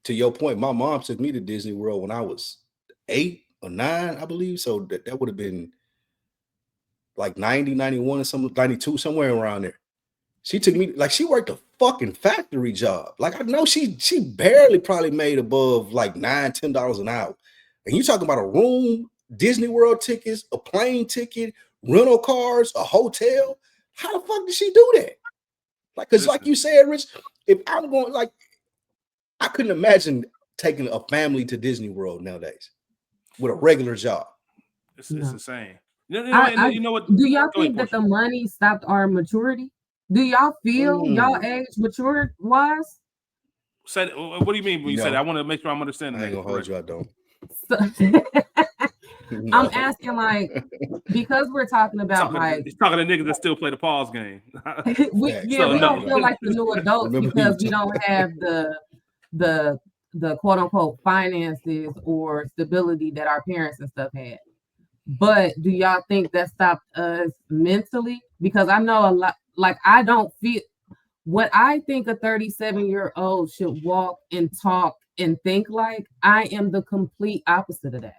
to your point, my mom took me to Disney World when I was 8 or 9, I believe. So that would have been like 90, 91 or something, 92, somewhere around there. She took me, like, she worked a fucking factory job. Like, I know she barely probably made above like $9-10 an hour. And you talking about a room, Disney World tickets, a plane ticket, rental cars, a hotel. How the fuck did she do that? Like, because like you said, Rich, if I'm going, like, I couldn't imagine taking a family to Disney World nowadays with a regular job. It's insane. You know what? Do y'all think that the money stopped our maturity? Do y'all feel y'all age matured wise? What do you mean when you said that? I want to make sure I'm understanding. I ain't gonna hold you, I don't. I'm asking, like, because we're talking about he's talking to niggas that still play the pause game. we don't feel like the new adults because we don't have the quote unquote finances or stability that our parents and stuff had. But do y'all think that stopped us mentally? Because I know a lot, like, I don't feel what I think a 37-year-old should walk and talk and think like. I am the complete opposite of that.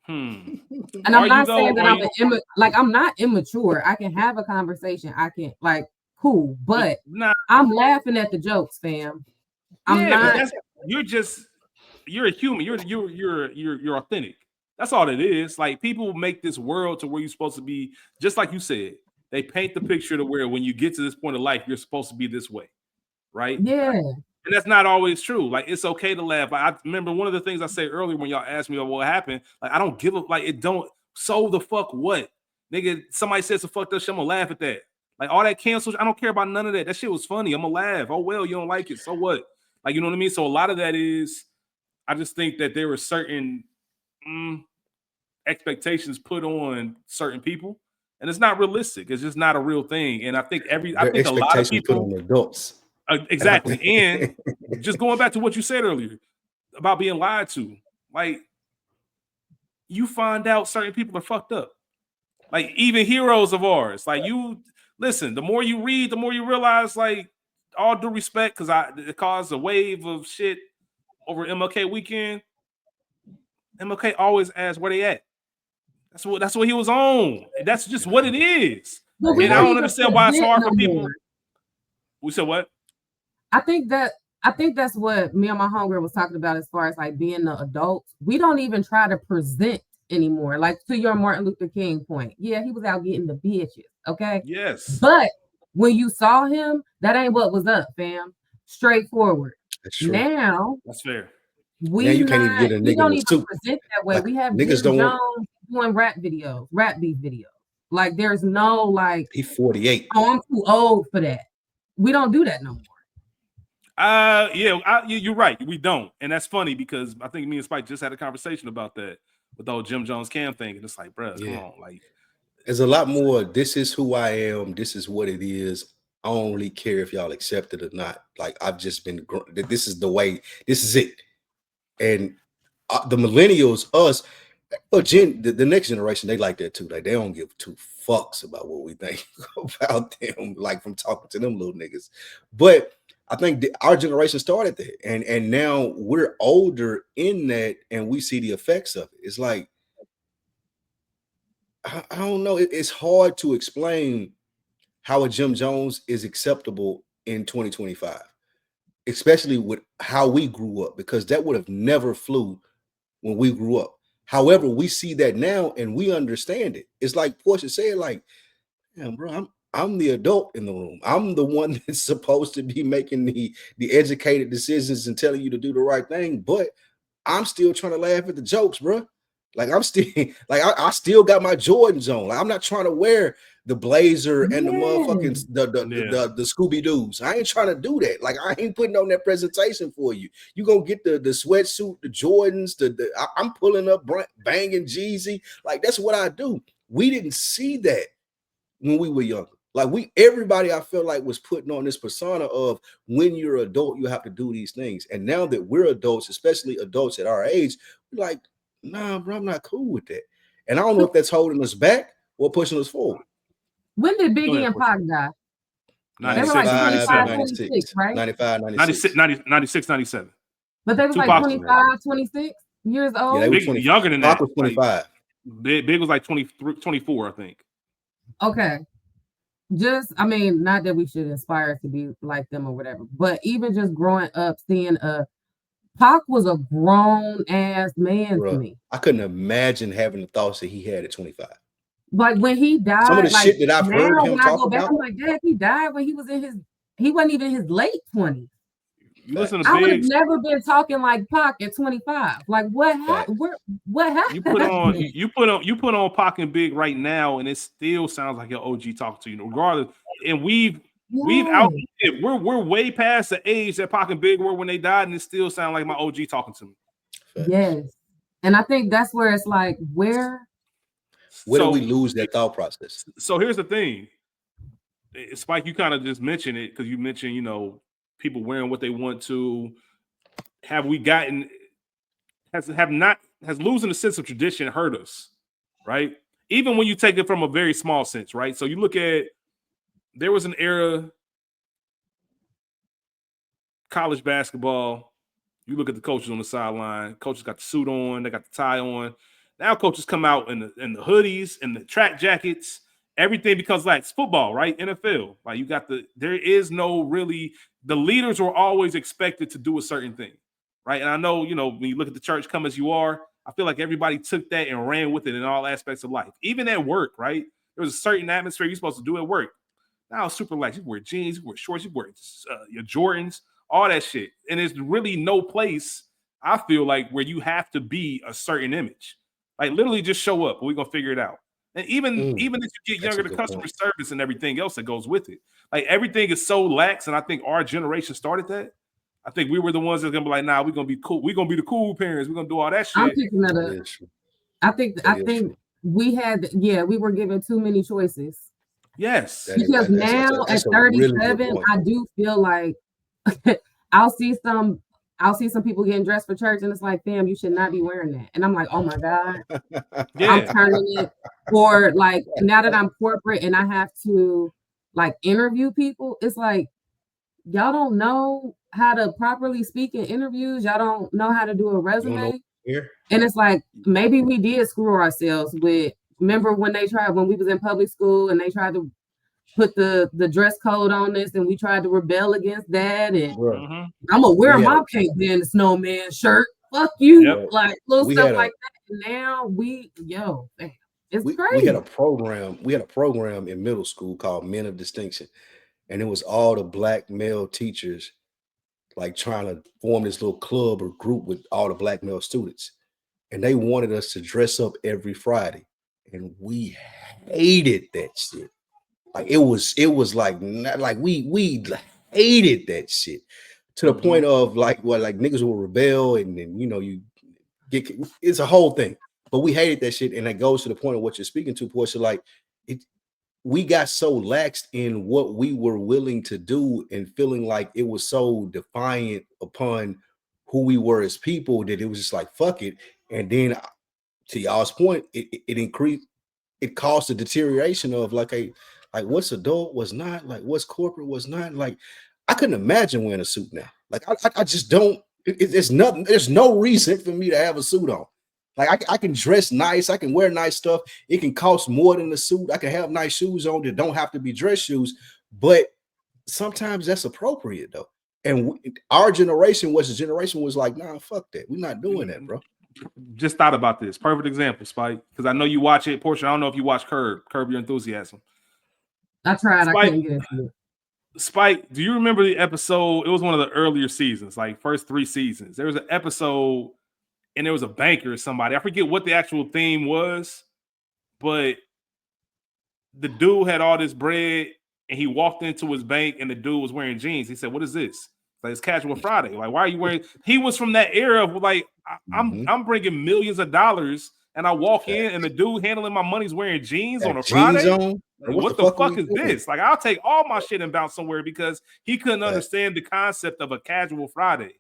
And I'm not saying that I'm not immature. I can have a conversation. I can, like, cool, but I'm laughing at the jokes, fam. You're a human. You're authentic. That's all it is. Like, people make this world to where you're supposed to be, just like you said. They paint the picture to where when you get to this point of life, you're supposed to be this way, right? Yeah. And that's not always true. Like, it's okay to laugh. Like, I remember one of the things I said earlier when y'all asked me about what happened. Like, I don't give a, like, it don't, so the fuck what? Nigga, somebody says some fucked up shit, I'm gonna laugh at that. Like, all that cancel, I don't care about none of that. That shit was funny. I'm gonna laugh. Oh, well, you don't like it. So what? Like, you know what I mean? So a lot of that is, I just think that there were certain expectations put on certain people, and it's not realistic. It's just not a real thing. And I think a lot of people put on adults. Exactly. And just going back to what you said earlier about being lied to, like you find out certain people are fucked up. Like even heroes of ours. Like you listen, the more you read, the more you realize, like, all due respect, because it caused a wave of shit over MLK weekend. MLK always asks where they at. That's what he was on. That's just what it is. But we And I don't don't even understand why it's hard no for people. more. We said what? I think that's what me and my homegirl was talking about as far as like being the adults. We don't even try to present anymore. Like to your Martin Luther King point. Yeah, he was out getting the bitches. Okay. Yes. But when you saw him, that ain't what was up, fam. Straightforward. That's true. Now that's fair. Now you can't even get a nigga don't with even suit. present that way. Like, we have niggas Jim don't Jones doing rap beef videos. Like there's no like he 48. Oh, I'm too old for that. We don't do that no more. You're right. We don't, and that's funny because I think me and Spike just had a conversation about that with the whole Jim Jones Cam thing, and it's like, bro, come on, like, there's a lot more. This is who I am. This is what it is. I don't really care if y'all accept it or not. Like I've just been. This is the way. This is it. And the millennials, us, the next generation, they like that too. Like they don't give two fucks about what we think about them. Like from talking to them little niggas, but I think our generation started that, and now we're older in that, and we see the effects of it. It's like I don't know. It's hard to explain how a Jim Jones is acceptable in 2025, especially with how we grew up, because that would have never flew when we grew up. However, we see that now and we understand it. It's like Portia said, like, damn, bro, I'm the adult in the room. I'm the one that's supposed to be making the educated decisions and telling you to do the right thing, but I'm still trying to laugh at the jokes, bro. Like I'm still like I still got my Jordans on. Like I'm not trying to wear the blazer and the motherfucking the Scooby Doo's. I ain't trying to do that. Like I ain't putting on that presentation for you. You gonna get the sweatsuit, the Jordans, I'm pulling up banging Jeezy. Like that's what I do. We didn't see that when we were younger. Like everybody I feel like was putting on this persona of when you're an adult, you have to do these things. And now that we're adults, especially adults at our age, we're like, nah, bro, I'm not cool with that. And I don't know if that's holding us back or pushing us forward. When did Biggie and Pac die? 96, 96, right? 95, 96, 97. But they was like 25, 26 years old. Yeah, they were younger than that. Pac was 25. Big was like 23, 24, I think. Okay. I mean, not that we should aspire to be like them or whatever, but even just growing up, seeing Pac was a grown ass man to me. I couldn't imagine having the thoughts that he had at 25. Like when he died, some of the shit that I've heard him talk about. I'm like, Dad, he died when he wasn't even in his late 20s. Listen to I would have never been talking like Pac at 25. Like what happened? What happened? You put on Pac and Big right now, and it still sounds like your OG talking to you, regardless. And we're way past the age that Pac and Big were when they died, and it still sounds like my OG talking to me. Yes, and I think that's where it's like, where do we lose that thought process? So here's the thing, Spike. You kind of just mentioned it because you mentioned, people wearing what they want to. Have we gotten? Has losing the sense of tradition hurt us? Right. Even when you take it from a very small sense, right? So you look at, there was an era, college basketball. You look at the coaches on the sideline. Coaches got the suit on, they got the tie on. Now coaches come out in the hoodies and the track jackets. Everything becomes like it's football, right? NFL. Like you got there is no really, the leaders were always expected to do a certain thing, right? And I know, when you look at the church, come as you are, I feel like everybody took that and ran with it in all aspects of life. Even at work, right? There was a certain atmosphere you're supposed to do at work. Now it's super lax. You wear jeans, you wear shorts, you wear your Jordans, all that shit. And there's really no place, I feel like, where you have to be a certain image. Like literally just show up and we're going to figure it out. And even if you get younger, the customer service and everything else that goes with it, like everything is so lax. And I think our generation started that. I think we were the ones that's gonna be like, nah, we're gonna be cool. We're gonna be the cool parents. We're gonna do all that shit. I'm picking that up. I think we were given too many choices. Yes. Because now at 37, I do feel like I'll see some people getting dressed for church, and it's like, damn, you should not be wearing that. And I'm like, oh my God, I'm turning it. Or like now that I'm corporate and I have to like interview people, it's like y'all don't know how to properly speak in interviews. Y'all don't know how to do a resume. And it's like maybe we did screw ourselves with. Remember when we was in public school and they tried to put the dress code on us and we tried to rebel against that, and I'm gonna wear my pink Dan the snowman shirt. Fuck you, like little stuff like that. And now it's crazy. We had a program in middle school called Men of Distinction, and it was all the black male teachers like trying to form this little club or group with all the black male students, and they wanted us to dress up every Friday, and we hated that shit. Like it was like we hated that shit to the point of like niggas will rebel and then you get, it's a whole thing. But we hated that shit, and it goes to the point of what you're speaking to, Portia. Like we got so laxed in what we were willing to do and feeling like it was so defiant upon who we were as people that it was just like fuck it. And then to y'all's point, it increased. It caused the deterioration of like what's adult was not, like what's corporate was not. Like I couldn't imagine wearing a suit now. Like I just don't. It's nothing. There's no reason for me to have a suit on. Like I can dress nice. I can wear nice stuff. It can cost more than the suit. I can have nice shoes on that don't have to be dress shoes. But sometimes that's appropriate though. And our generation was like, nah, fuck that. We're not doing that, bro. Just thought about this. Perfect example, Spike. Because I know you watch it, Portia. I don't know if you watch Curb Your Enthusiasm. I tried. Spike, I couldn't get into it. Spike, do you remember the episode? It was one of the earlier seasons, like first 3 seasons. There was an episode, and there was a banker or somebody. I forget what the actual theme was, but the dude had all this bread, and he walked into his bank, and the dude was wearing jeans. He said, "What is this?" Like, it's Casual Friday. Like, why are you wearing? He was from that era of like, I'm bringing millions of dollars, and I walk in, and the dude handling my money's wearing jeans on a Friday. On? Like, what the fuck is this? Like, I'll take all my shit and bounce somewhere, because he couldn't understand the concept of a Casual Friday.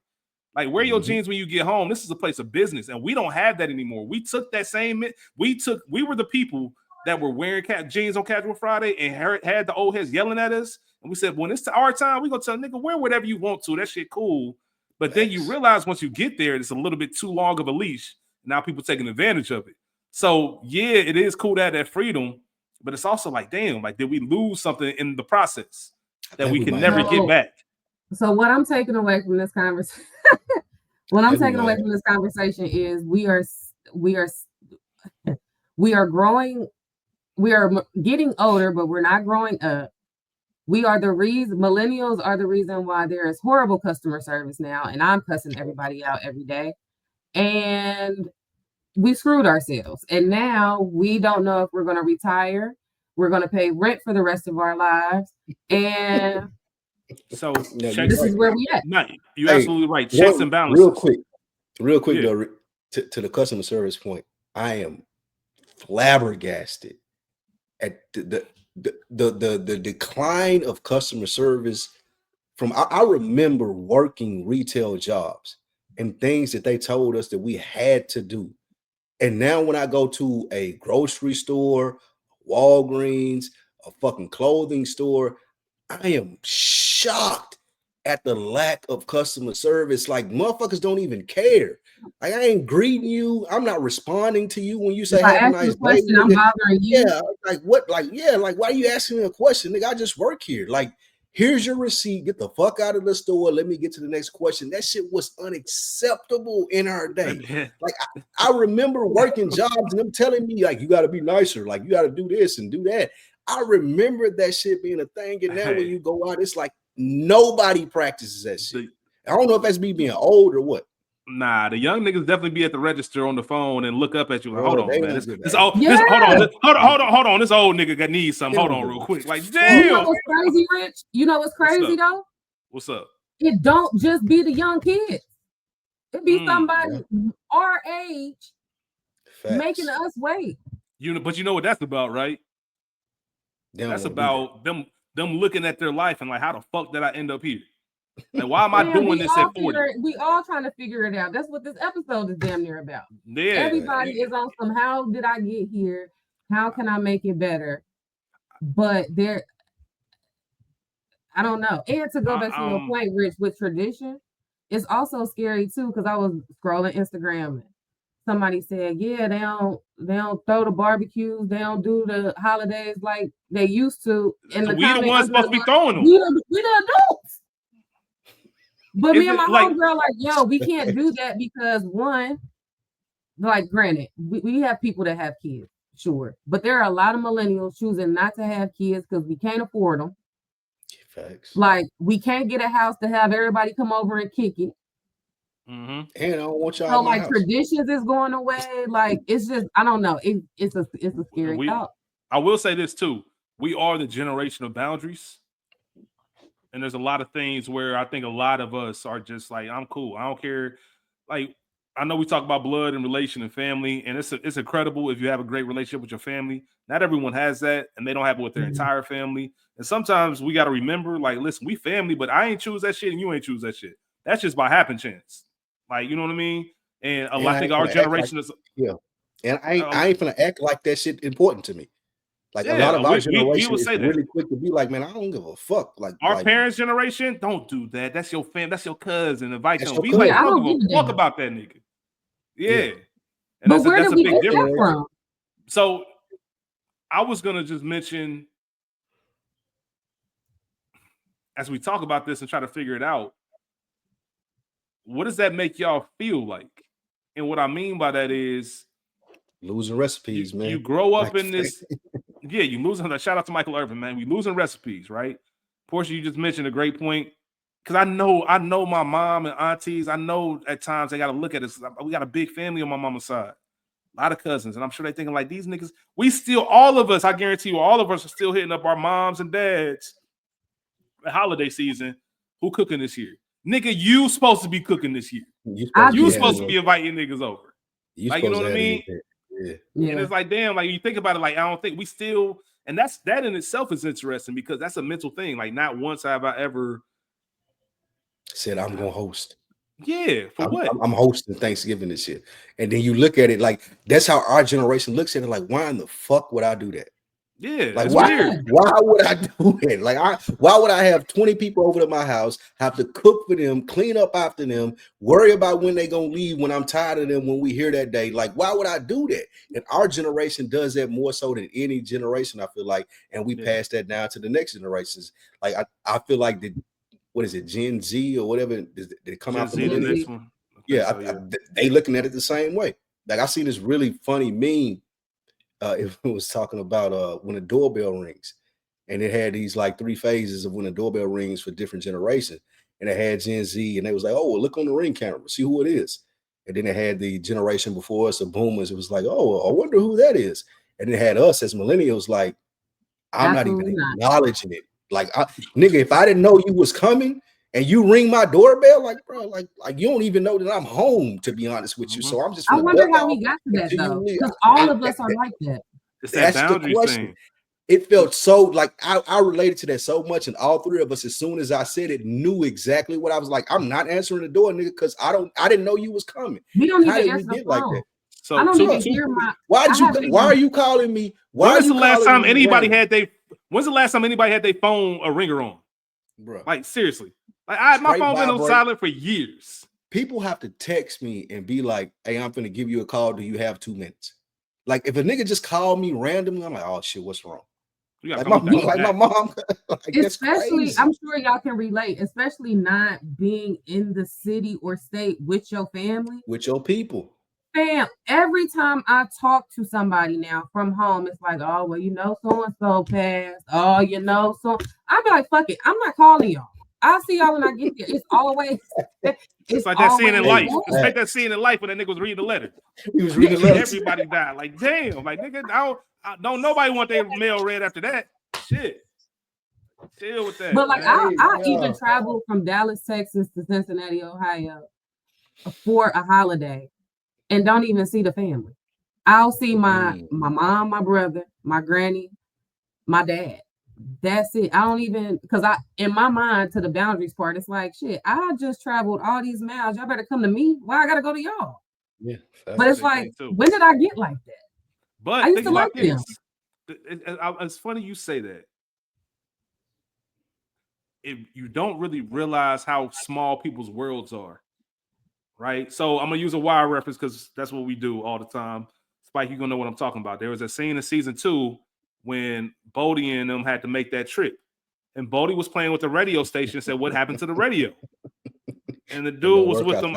Like, wear your jeans when you get home. This is a place of business, and we don't have that anymore. We took that same. We were the people that were wearing jeans on Casual Friday and had the old heads yelling at us. And we said, when it's our time, we're going to tell nigga, wear whatever you want to. That shit cool. But then you realize once you get there, it's a little bit too long of a leash. Now people taking advantage of it. So, yeah, it is cool to have that freedom. But it's also like, damn, like, did we lose something in the process that we can never get back? So what I'm taking away from this conversation, is we are growing. We are getting older, but we're not growing up. We are the reason. Millennials are the reason why there is horrible customer service now, and I'm cussing everybody out every day. And we screwed ourselves, and now we don't know if we're going to retire. We're going to pay rent for the rest of our lives, and so this is where we at. No, you're absolutely right. Checks and balances. Real quick, though, to the customer service point, I am flabbergasted at the decline of customer service. I remember working retail jobs and things that they told us that we had to do. And now when I go to a grocery store, Walgreens, a fucking clothing store, I am shocked at the lack of customer service. Like, motherfuckers don't even care. Like, I ain't greeting you. I'm not responding to you when you say have a nice day. I'm bothering you. Yeah, like what? Like, yeah, like why are you asking me a question? Nigga, I just work here. Like, here's your receipt. Get the fuck out of the store. Let me get to the next question. That shit was unacceptable in our day. Like, I remember working jobs and them telling me, like, you got to be nicer. Like, you got to do this and do that. I remember that shit being a thing. And now when you go out, it's like nobody practices that shit. I don't know if that's me being old or what. Nah, the young niggas definitely be at the register on the phone and look up at you like, hold on, man. Hold on. This old nigga needs something. Hold on real quick. Like, damn. You know what's crazy, Rich? You know what's crazy, though? What's up? It don't just be the young kids. It be somebody our age making us wait. But you know what that's about, right? That's about them looking at their life and like, how the fuck did I end up here? Like, why am I doing this at 40? We all trying to figure it out. That's what this episode is damn near about. Yeah. Everybody is on some, how did I get here? How can I make it better? But I don't know. And to go back to your point, Rich, with tradition, it's also scary too, because I was scrolling Instagram and somebody said, yeah, they don't throw the barbecues, they don't do the holidays like they used to. And we the ones supposed to be throwing them. We the adults. But me and my homegirl like, yo, we can't do that because one, like, granted, we have people that have kids, sure, but there are a lot of millennials choosing not to have kids because we can't afford them. Facts. Like, we can't get a house to have everybody come over and kick it. Mm-hmm. And I don't want y'all. So like, traditions is going away. Like, it's just, I don't know. It's a scary thought. I will say this too: we are the generation of boundaries. And there's a lot of things where I think a lot of us are just like, I'm cool. I don't care. Like, I know we talk about blood and relation and family, and it's incredible if you have a great relationship with your family. Not everyone has that, and they don't have it with their entire family. And sometimes we got to remember, like, listen, we family, but I ain't choose that shit, and you ain't choose that shit. That's just by happen chance. Like, you know what I mean? And I think our generation is. Yeah. And I ain't gonna act like that shit important to me. Like, a lot of our generation is really quick to be like, man, I don't give a fuck. Like, our parents' generation, don't do that. That's your fam. That's your cousin. Invite them. Like, I don't give a fuck about that nigga. Yeah. And but where did we get that from? So I was gonna just mention, as we talk about this and try to figure it out, what does that make y'all feel like? And what I mean by that is losing recipes, man. You grow up in this. Yeah, you losing. Shout out to Michael Irvin, man. We losing recipes, right? Portia, you just mentioned a great point. Because I know my mom and aunties. I know at times they got to look at us. We got a big family on my mama's side, a lot of cousins, and I'm sure they thinking like, these niggas. We still, all of us. I guarantee you, all of us are still hitting up our moms and dads. The holiday season. Who cooking this year? Nigga, you supposed to be cooking this year. You supposed to be inviting niggas over. Like, you know what I mean? Yeah. And it's like, damn, like, you think about it, like, I don't think we still, and that in itself is interesting because that's a mental thing. Like, not once have I ever said I'm gonna host. Yeah, for what? I'm hosting Thanksgiving this year. And then you look at it like that's how our generation looks at it. Like, why in the fuck would I do that? Yeah, like why would I do it? Like, why would I have 20 people over to my house, have to cook for them, clean up after them, worry about when they gonna leave when I'm tired of them when we hear that day? Like, why would I do that? And our generation does that more so than any generation, I feel like, and we pass that down to the next generations. Like, I feel like what is it, Gen Z or whatever? Did it come out from the next one? Yeah, they looking at it the same way. Like, I see this really funny meme. It was talking about when a doorbell rings, and it had these like 3 phases of when a doorbell rings for different generations. And it had Gen Z, and they was like, oh, well, look on the ring camera, see who it is. And then it had the generation before us, the boomers. It was like, oh, I wonder who that is. And it had us as millennials, like, I'm not even acknowledging it. Like, nigga, if I didn't know you was coming and you ring my doorbell, like, bro, like you don't even know that I'm home, to be honest with you. So I'm just. I wonder how we got to that though, because all of us are like that. That's the question. Thing. It felt so like I related to that so much, and all 3 of us, as soon as I said it, knew exactly what I was like. I'm not answering the door, nigga, because I didn't know you was coming. We don't even answer the phone. Like that? So I don't even hear my. Why are you calling me? When's the last time anybody had their phone a ringer on? Bro, like, seriously. Like, my phone been on silent for years. People have to text me and be like, hey, I'm finna give you a call. Do you have 2 minutes? Like, if a nigga just called me randomly, I'm like, oh shit, what's wrong? Like my mom. Like, especially, I'm sure y'all can relate, especially not being in the city or state with your family. With your people. Fam, every time I talk to somebody now from home, it's like, oh, well, you know, so-and-so passed. Oh, you know, so I be like, fuck it. I'm not calling y'all. I'll see y'all when I get there. It's always it's like that scene in life. It's like that scene in life when that nigga was reading the letter. He was reading the letter. Everybody died. Like, damn, like, nigga, don't nobody want their mail read after that. Shit. Chill with that. But like, I even traveled from Dallas, Texas to Cincinnati, Ohio for a holiday and don't even see the family. I'll see my mom, my brother, my granny, my dad. That's it. I don't even, because in my mind, to the boundaries part, it's like, shit, I just traveled all these miles. Y'all better come to me. Why I gotta go to y'all? Yeah, but it's like, when did I get like that? But I used think to like about them. this. It's funny you say that. You don't really realize how small people's worlds are, right? So I'm gonna use a Wire reference because that's what we do all the time. Spike, you're gonna know what I'm talking about. There was a scene in season 2 when Bodie and them had to make that trip, and Bodie was playing with the radio station. Said, "What happened to the radio?" And the dude was with them.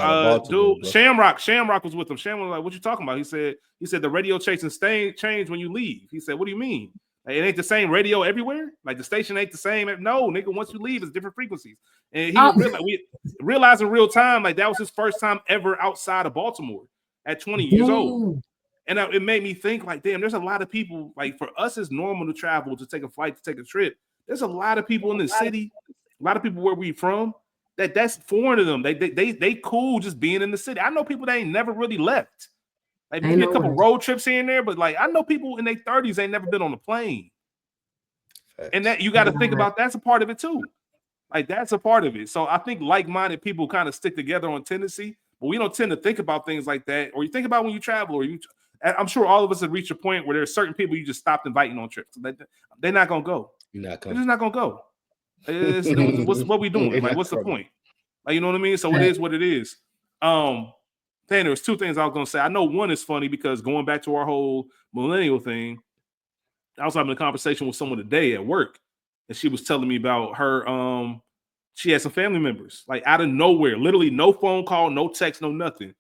Shamrock was with them. Shamrock was like, "What you talking about?" He said, "The radio change when you leave." He said, "What do you mean? Like, it ain't the same radio everywhere? Like the station ain't the same?" No, nigga. Once you leave, it's different frequencies. And we realized in real time, like that was his first time ever outside of Baltimore at 20 years old. And it made me think, like, damn, there's a lot of people. Like for us, it's normal to travel, to take a flight, to take a trip. There's a lot of people in the city, a lot of people where we from. That's foreign to them. They cool just being in the city. I know people that ain't never really left. Like maybe a couple road trips here and there, but like I know people in their 30s ain't never been on a plane. And that you got to think about, that's a part of it too. Like that's a part of it. So I think like-minded people kind of stick together on tendency, but we don't tend to think about things like that. Or you think about when you travel, or I'm sure all of us have reached a point where there's certain people you just stopped inviting on trips. They're not gonna go. They're just not gonna go. What we doing? Like, what's the point? Like, you know what I mean? So it is what it is. Then there's two things I was gonna say. I know one is funny because going back to our whole millennial thing, I was having a conversation with someone today at work, and she was telling me about her. She had some family members, like out of nowhere, literally no phone call, no text, no nothing.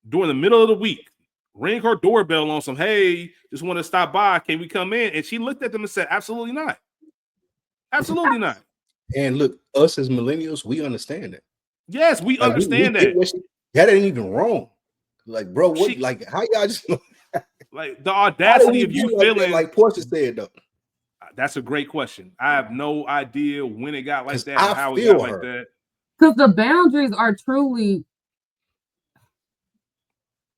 During the middle of the week, ring her doorbell on some, "Hey, just want to stop by. Can we come in?" And she looked at them and said, "Absolutely not. Absolutely not." And look, us as millennials, we understand that. Yes, we understand that. That ain't even wrong. Like, bro, what? Like, how y'all just like the audacity of you feeling like Portia said though? That's a great question. I have no idea when it got like that, how it got like that. Because the boundaries are truly,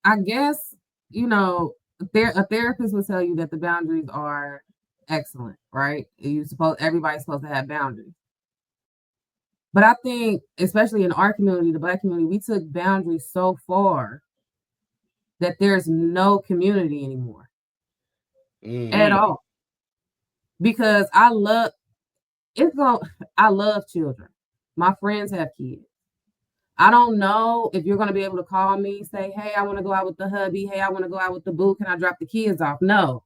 I guess, you know, a therapist will tell you that the boundaries are excellent, right? Everybody's supposed to have boundaries. But I think, especially in our community, the Black community, we took boundaries so far that there's no community anymore at all. Because I love children. My friends have kids. I don't know if you're going to be able to call me, say, "Hey, I want to go out with the hubby. Hey, I want to go out with the boo. Can I drop the kids off?" No.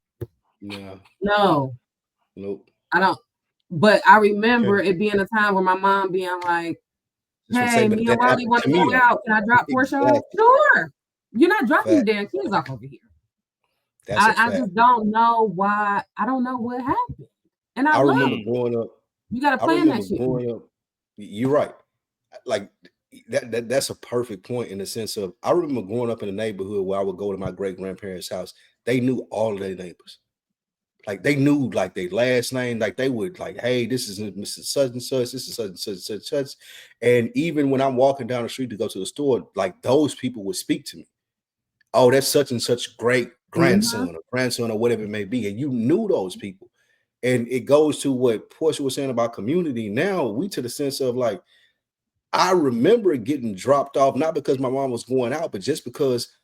No. Nope. I don't. But I remember it being a time where my mom being like, "Hey, me and Wally want to go out. Can I drop Portia off?" Sure. You're not dropping the damn kids off over here. I just don't know why. I don't know what happened. And I remember growing up. You got to plan that shit. Growing up, you're right. Like that's a perfect point in the sense of, I remember growing up in a neighborhood where I would go to my great grandparents' house. They knew all of their neighbors. Like they knew like their last name. Like they would like, "Hey, this is Mrs. Such and Such. This is such and such and such." And even when I'm walking down the street to go to the store, like those people would speak to me. "Oh, that's such and such great grandson or grandson or whatever it may be." And you knew those people. And it goes to what Portia was saying about community. Now we to the sense of like, I remember getting dropped off, not because my mom was going out, but just because,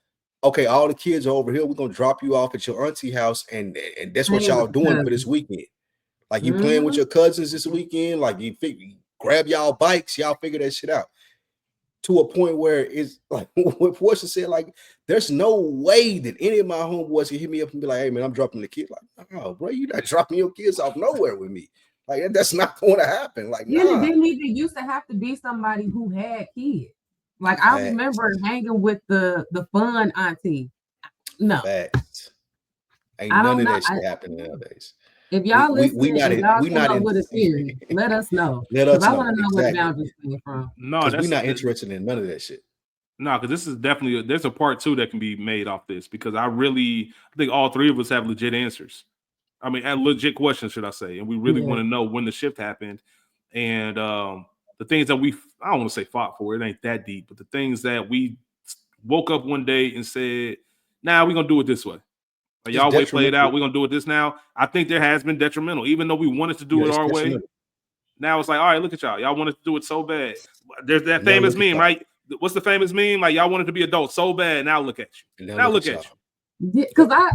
okay, all the kids are over here. We're going to drop you off at your auntie house. And that's what y'all doing for this weekend. Like you playing with your cousins this weekend. Like you grab y'all bikes. Y'all figure that shit out. To a point where it's like what Portia said, like, there's no way that any of my homeboys can hit me up and be like, "Hey man, I'm dropping the kid." Like, "Oh, bro, you're not dropping your kids off nowhere with me." Like, that's not going to happen. Like, yeah, it didn't even used to have to be somebody who had kids. Like, I remember hanging with the fun auntie. No. Ain't none of that shit happening nowadays. If y'all listen, we not know what it is, let us know. Because I want to know where the boundaries came from. No, because we're not interested in none of that shit. No, because this is definitely there's a part 2 that can be made off this, because I think all three of us have legit answers. I mean, and legit questions, should I say? And we really want to know when the shift happened, and the things that I don't want to say fought for. It ain't that deep, but the things that we woke up one day and said, "Nah, we're gonna do it this way." Like, y'all wait, play it out. We're gonna do it this now. I think there has been detrimental, even though we wanted to do it our way. Now it's like, all right, look at y'all. Y'all wanted to do it so bad. There's that famous meme, right? What's the famous meme? Like, y'all wanted to be adults so bad. Now look at you. Now look at you. Because I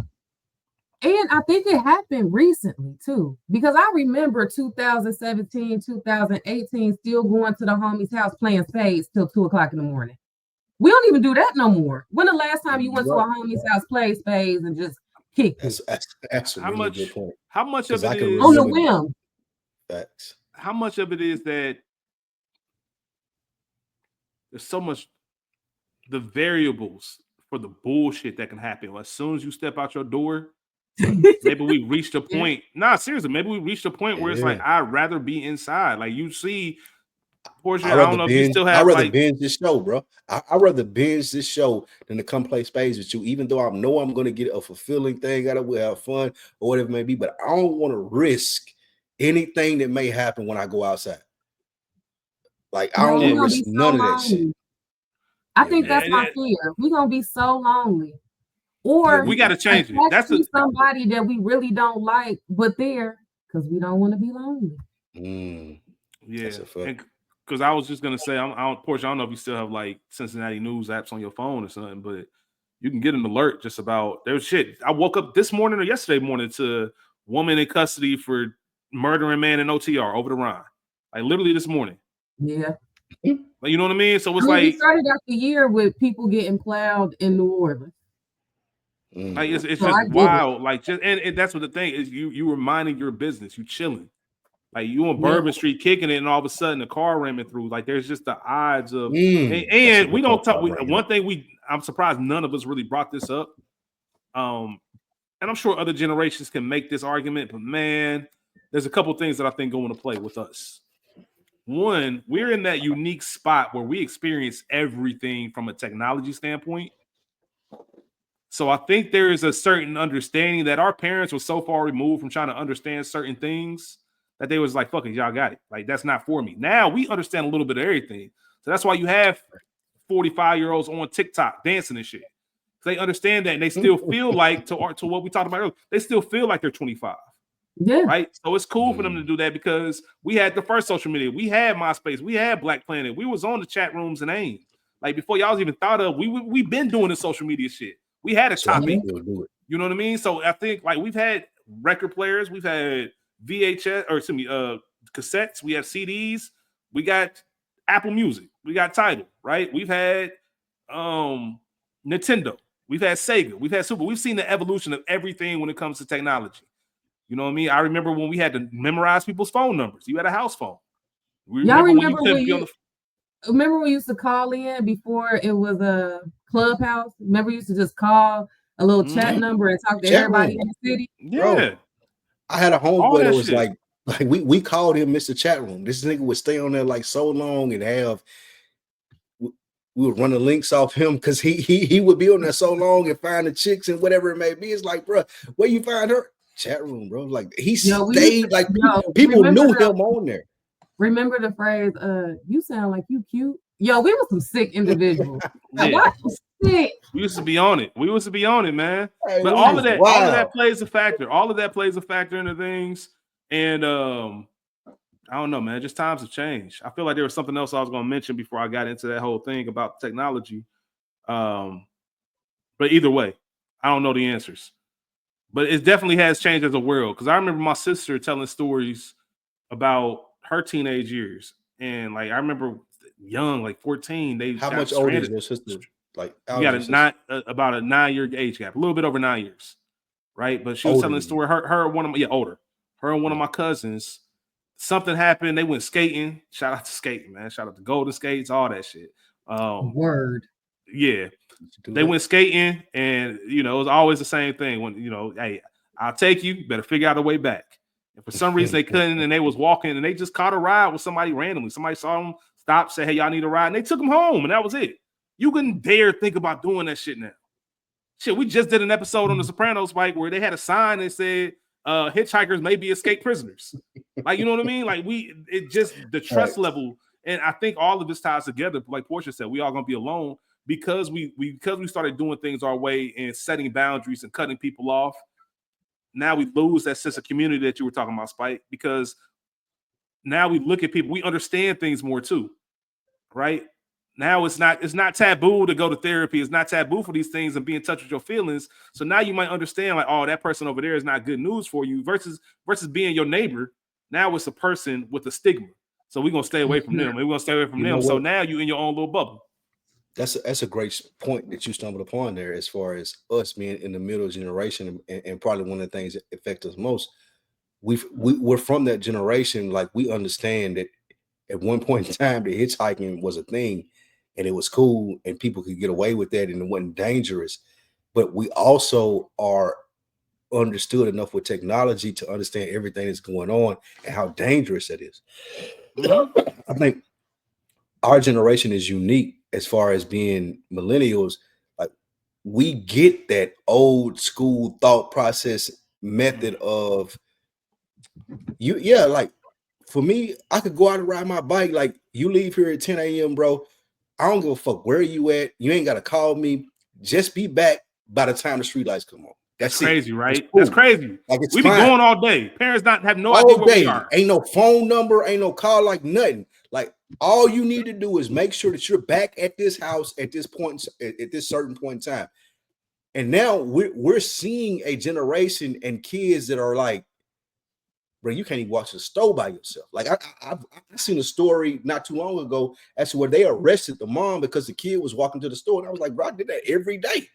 think it happened recently too. Because I remember 2017, 2018, still going to the homie's house playing spades till 2:00 in the morning. We don't even do that no more. When the last time you went to a homie's house, play spades, and just kick? That's a really good point. How much of it is on the whim? Facts. How much of it is that there's so much the variables for the bullshit that can happen. As soon as you step out your door, maybe we reached a point. Nah, seriously, maybe we reached a point where it's like, I'd rather be inside. Like, you see, Portia, I don't know if you still have. I'd rather binge this show, bro. I'd rather binge this show than to come play spades with you, even though I know I'm going to get a fulfilling thing out of it, we'll have fun or whatever it may be. But I don't want to risk anything that may happen when I go outside. Like, I don't want to risk none of that shit. I think that's my fear. We're gonna be so lonely. Or we got to change it. That's somebody that we really don't like, but there because we don't want to be lonely. Yeah, because I was just gonna say, Portia, I don't know if you still have like Cincinnati news apps on your phone or something, but you can get an alert just about there's shit. I woke up this morning or yesterday morning to woman in custody for murdering man in OTR over the Rhine. Like, literally this morning. Yeah. Like, you know what I mean? So it's we started out the year with people getting plowed in New Orleans. Like, it's just wild. Like, and that's what the thing is. You were minding your business. You chilling. Like, you on Bourbon Street kicking it, and all of a sudden a car ramming through. Like, there's just the odds of. And we don't talk. One thing I'm surprised none of us really brought this up. And I'm sure other generations can make this argument, but man, there's a couple things that I think go into play with us. One, we're in that unique spot where we experience everything from a technology standpoint. So I think there is a certain understanding that our parents were so far removed from trying to understand certain things that they was like, fuck it, y'all got it. Like, that's not for me. Now we understand a little bit of everything. So that's why you have 45-year-olds on TikTok dancing and shit. They understand that, and they still feel like, to what we talked about earlier, they still feel like they're 25. Yeah. Right. So it's cool for them to do that because we had the first social media. We had MySpace. We had Black Planet. We was on the chat rooms and AIM. Like, before y'all was even thought of, we've been doing the social media shit. We had a topic. You know what I mean? So I think, like, we've had record players. We've had cassettes. We have CDs. We got Apple Music. We got Tidal. Right. We've had Nintendo. We've had Sega. We've had Super. We've seen the evolution of everything when it comes to technology. You know what I mean? I remember when we had to memorize people's phone numbers. You had a house phone. Remember when we used to call in before it was a Clubhouse? Remember we used to just call a little chat number and talk to everybody in the city? Yeah. Bro, I had a homeboy that was like we called him Mr. Chat Room. This nigga would stay on there like so long and we would run the links off him because he would be on there so long and find the chicks and whatever it may be. It's like, bro, where you find her? Chat room, bro. Like, he stayed, like, people knew him on there. Remember the phrase, you sound like you cute. Yo, we were some sick individuals. We used to be on it. Man. Hey, but all of that plays a factor. All of that plays a factor into things. And I don't know, man. Just times have changed. I feel like there was something else I was going to mention before I got into that whole thing about technology. But either way, I don't know the answers. But it definitely has changed as a world. Because I remember my sister telling stories about her teenage years. And, like, I remember young, like 14. How much older is your sister? Like, we got about a 9-year age gap. A little bit over 9 years. Right? But she was telling the story. Older. Her and one of my cousins, something happened. They went skating. Shout out to skating, man. Shout out to Golden Skates, all that shit. Word. Yeah. They went skating, and it was always the same thing. When hey, I'll take you. Better figure out a way back. And for some reason they couldn't, and they was walking, and they just caught a ride with somebody randomly. Somebody saw them, stopped, said, "Hey, y'all need a ride," and they took them home, and that was it. You couldn't dare think about doing that shit now. Shit, we just did an episode on The Sopranos, Mike, where they had a sign that said, "Hitchhikers may be escaped prisoners." Like, you know what I mean? Like, the trust level, and I think all of this ties together. Like Portia said, we all gonna be alone. because we started doing things our way and setting boundaries and cutting people off. Now we lose that sense of community that you were talking about, Spike, because now we look at people, we understand things more too, right? Now it's not taboo to go to therapy. It's not taboo for these things and be in touch with your feelings. So now you might understand, like, oh, that person over there is not good news for you versus being your neighbor. Now it's a person with a stigma. So we're gonna stay away from them. We're gonna stay away from them. So now you in your own little bubble. That's a great point that you stumbled upon there, as far as us being in the middle generation, and probably one of the things that affect us most. We're from that generation. Like, we understand that at one point in time, the hitchhiking was a thing, and it was cool, and people could get away with that, and it wasn't dangerous. But we also are understood enough with technology to understand everything that's going on and how dangerous it is. I think our generation is unique as far as being millennials. Like, we get that old school thought process method of you. Yeah, like, for me, I could go out and ride my bike. Like, you leave here at 10 a.m., bro. I don't give a fuck where you at. You ain't got to call me. Just be back by the time the streetlights come on. That's crazy, it. right? Cool. That's crazy. Like, we be going all day. Parents have no idea where we are. Ain't no phone number, ain't no call, like nothing. Like, all you need to do is make sure that you're back at this house at this point, at this certain point in time. And now we're seeing a generation and kids that are like, bro, you can't even watch the store by yourself. Like, I seen a story not too long ago as to where they arrested the mom because the kid was walking to the store, and I was like, bro, I did that every day.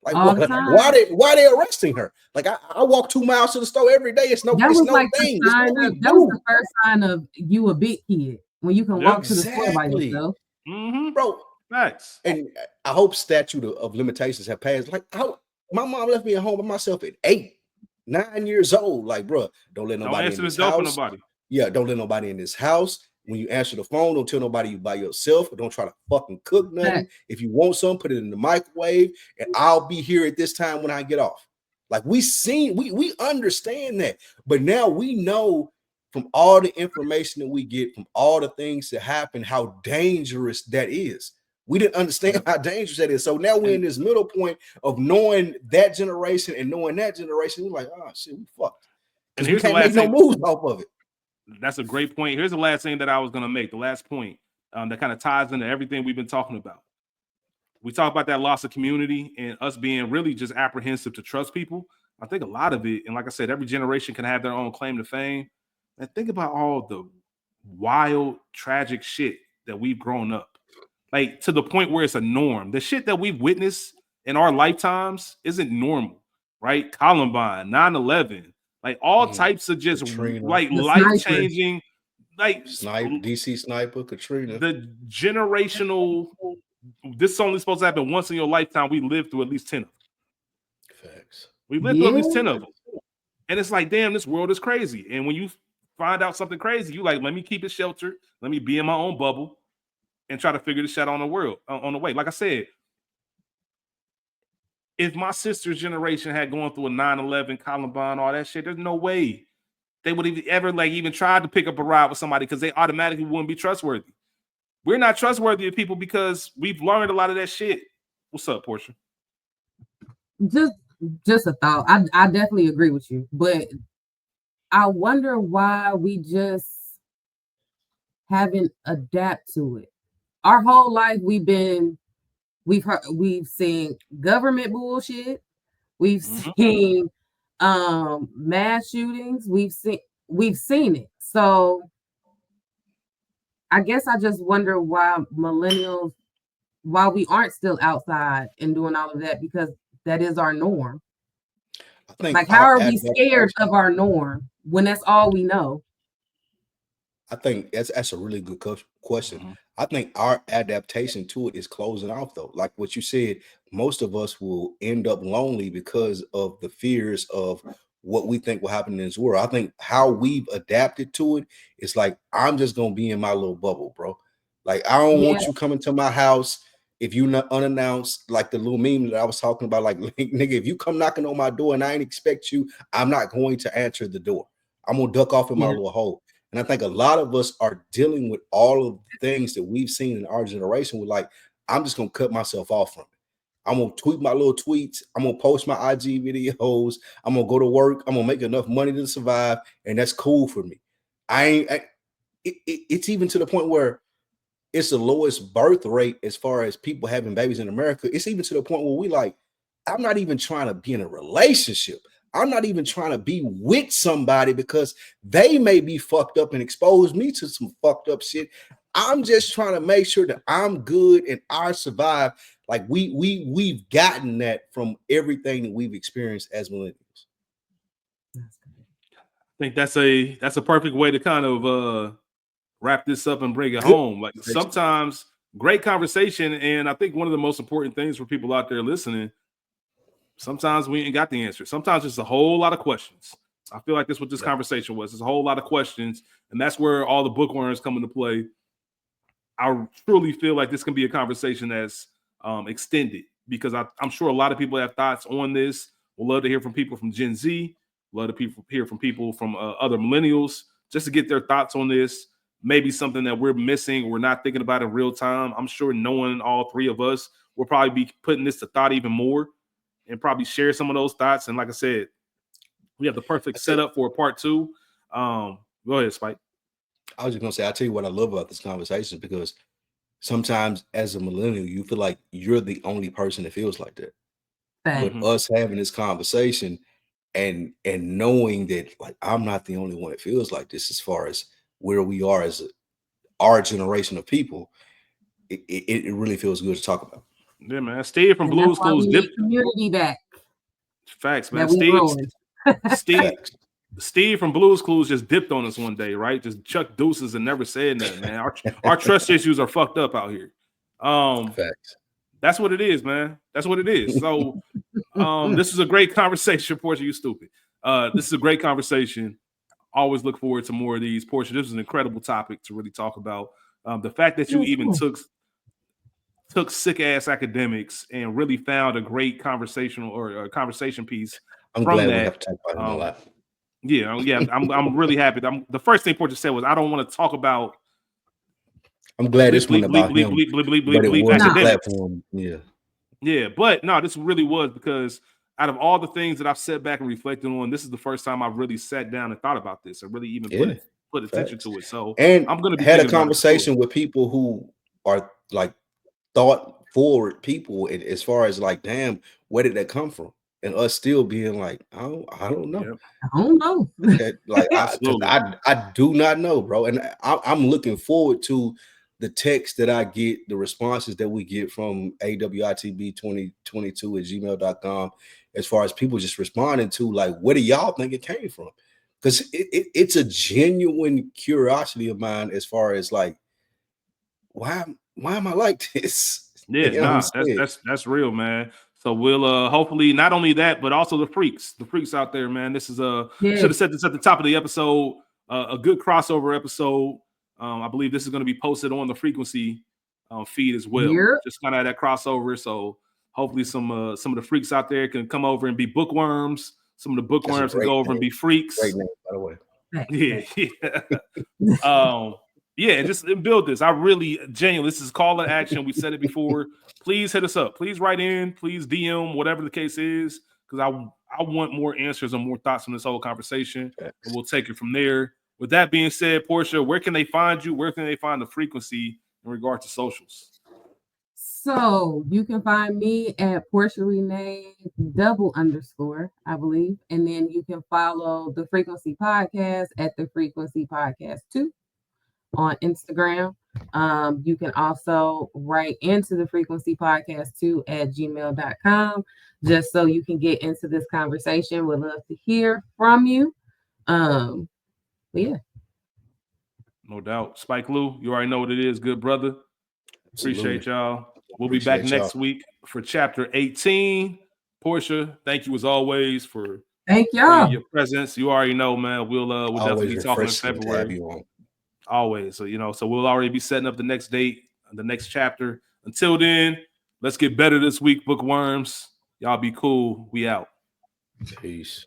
Like, why they arresting her? Like, I walk 2 miles to the store every day. It's no thing. That was the first sign of you a big kid, when you can walk to the store by yourself. Bro. Facts. And I hope statute of limitations have passed. Like, my mom left me at home by myself at 8, 9 years old. Like, bro, don't let nobody in this house. Yeah, don't let nobody in this house. When you answer the phone, don't tell nobody you by yourself, or don't try to fucking cook nothing. If you want something, put it in the microwave, and I'll be here at this time when I get off. Like, we understand that, but now we know from all the information that we get, from all the things that happen, how dangerous that is. We didn't understand how dangerous that is. So now we're in this middle point of knowing that generation and knowing that generation. We're like, oh shit, we fucked. Because we can't make no moves off of it. That's a great point. Here's the last thing that I was going to make. The last point that kind of ties into everything we've been talking about. We talk about that loss of community and us being really just apprehensive to trust people. I think a lot of it, and like I said, every generation can have their own claim to fame. And think about all the wild, tragic shit that we've grown up. Like, to the point where it's a norm. The shit that we've witnessed in our lifetimes isn't normal, right? Columbine, 9/11. Like, all types of just Katrina, like life-changing, like DC sniper, Katrina. The generational, this is only supposed to happen once in your lifetime. We lived through at least 10 of them. Facts. We lived through at least 10 of them. And it's like, damn, this world is crazy. And when you find out something crazy, you like, let me keep it sheltered. Let me be in my own bubble and try to figure this shit on the way. Like I said, if my sister's generation had gone through a 9/11, Columbine, all that shit, there's no way they would have ever even tried to pick up a ride with somebody, because they automatically wouldn't be trustworthy. We're not trustworthy of people because we've learned a lot of that shit. What's up, Portia? Just a thought. I definitely agree with you, but I wonder why we just haven't adapted to it. Our whole life we've seen government bullshit. We've seen mass shootings. We've seen it. So I guess I just wonder why millennials, why we aren't still outside and doing all of that, because that is our norm. I think, like, how are we scared of our norm when that's all we know? I think that's a really good question. I think our adaptation to it is closing off, though. Like what you said, most of us will end up lonely because of the fears of what we think will happen in this world. I think how we've adapted to it is like, I'm just gonna be in my little bubble, bro. Like, I don't want you coming to my house if you're not unannounced, like the little meme that I was talking about. Like, nigga, if you come knocking on my door and I ain't expect you, I'm not going to answer the door. I'm gonna duck off in my little hole. And I think a lot of us are dealing with all of the things that we've seen in our generation. We're like, I'm just gonna cut myself off from it. I'm gonna tweet my little tweets. I'm gonna post my IG videos. I'm gonna go to work. I'm gonna make enough money to survive, and that's cool for me. It's even to the point where it's the lowest birth rate as far as people having babies in America. It's even to the point where we like, I'm not even trying to be in a relationship. I'm not even trying to be with somebody because they may be fucked up and expose me to some fucked up shit. I'm just trying to make sure that I'm good and I survive. Like we've gotten that from everything that we've experienced as millennials. I think that's a perfect way to kind of wrap this up and bring it home. Like sometimes great conversation, and I think one of the most important things for people out there listening, sometimes we ain't got the answer. Sometimes it's a whole lot of questions. I feel like that's what this conversation was. It's a whole lot of questions, and that's where all the bookworms come into play. I truly feel like this can be a conversation that's extended because I'm sure a lot of people have thoughts on this. We'll love to hear from people from Gen Z. Love to hear from people from other millennials just to get their thoughts on this. Maybe something that we're missing, we're not thinking about in real time. I'm sure knowing all three of us will probably be putting this to thought even more and probably share some of those thoughts. And like I said, we have the perfect setup for a part 2. Go ahead, Spike. I was just gonna say, I'll tell you what I love about this conversation, because sometimes as a millennial, you feel like you're the only person that feels like that. But us having this conversation and knowing that like I'm not the only one that feels like this, as far as where we are as our generation of people, it really feels good to talk about. Yeah, man. Steve from Blues Clues dipped community back. Facts, man. Steve from Blues Clues just dipped on us one day, right? Just chucked deuces and never said nothing, man. Our trust issues are fucked up out here. Facts. That's what it is, man. That's what it is. So this is a great conversation. Portia, you stupid. This is a great conversation. Always look forward to more of these. Portia, this is an incredible topic to really talk about. The fact that you even took sick ass academics and really found a great conversational or a conversation piece. I'm glad we have to talk about it a lot. Yeah. I'm really happy. The first thing Portia said was, I don't want to talk about. I'm glad this one about him, but it was a platform. Yeah, but no, this really was, because out of all the things that I've sat back and reflected on, this is the first time I've really sat down and thought about this and really even put attention to it. So I'm going to be had a conversation with people who are like thought forward people, as far as like, damn, where did that come from? And us still being like, I don't know. Yep. I don't know. Like I do not know, bro. And I'm looking forward to the text that I get, the responses that we get from awitb2022@gmail.com, as far as people just responding to like, where do y'all think it came from? Because it's a genuine curiosity of mine, as far as like, why am I like this? Yeah, you know that's real, man. So we'll hopefully not only that, but also the freaks out there, man. This is should have said this at the top of the episode. A good crossover episode. I believe this is going to be posted on the frequency feed as well. Yep. Just kind of that crossover. So hopefully some of the freaks out there can come over and be bookworms. Some of the bookworms can go over and be freaks. Great name, by the way. Yeah. Just build this. I really genuinely, this is call to action. We said it before. Please hit us up. Please write in. Please DM, whatever the case is, because I want more answers and more thoughts on this whole conversation, and we'll take it from there. With that being said, Portia, where can they find you? Where can they find the frequency in regard to socials? So you can find me at Portia Renee _, I believe. And then you can follow the Frequency Podcast at the Frequency Podcast 2 on Instagram. You can also write into the Frequency Podcast 2 at gmail.com, just so you can get into this conversation. We'd love to hear from you. Yeah. No doubt. Spike Lou, you already know what it is. Good brother. Appreciate y'all. We'll be back next week for chapter 18. Portia, thank you as always for your presence. You already know, man. We'll definitely be talking in February. Always. So so we'll already be setting up the next date, the next chapter. Until then, let's get better this week, bookworms. Y'all be cool. We out. Peace.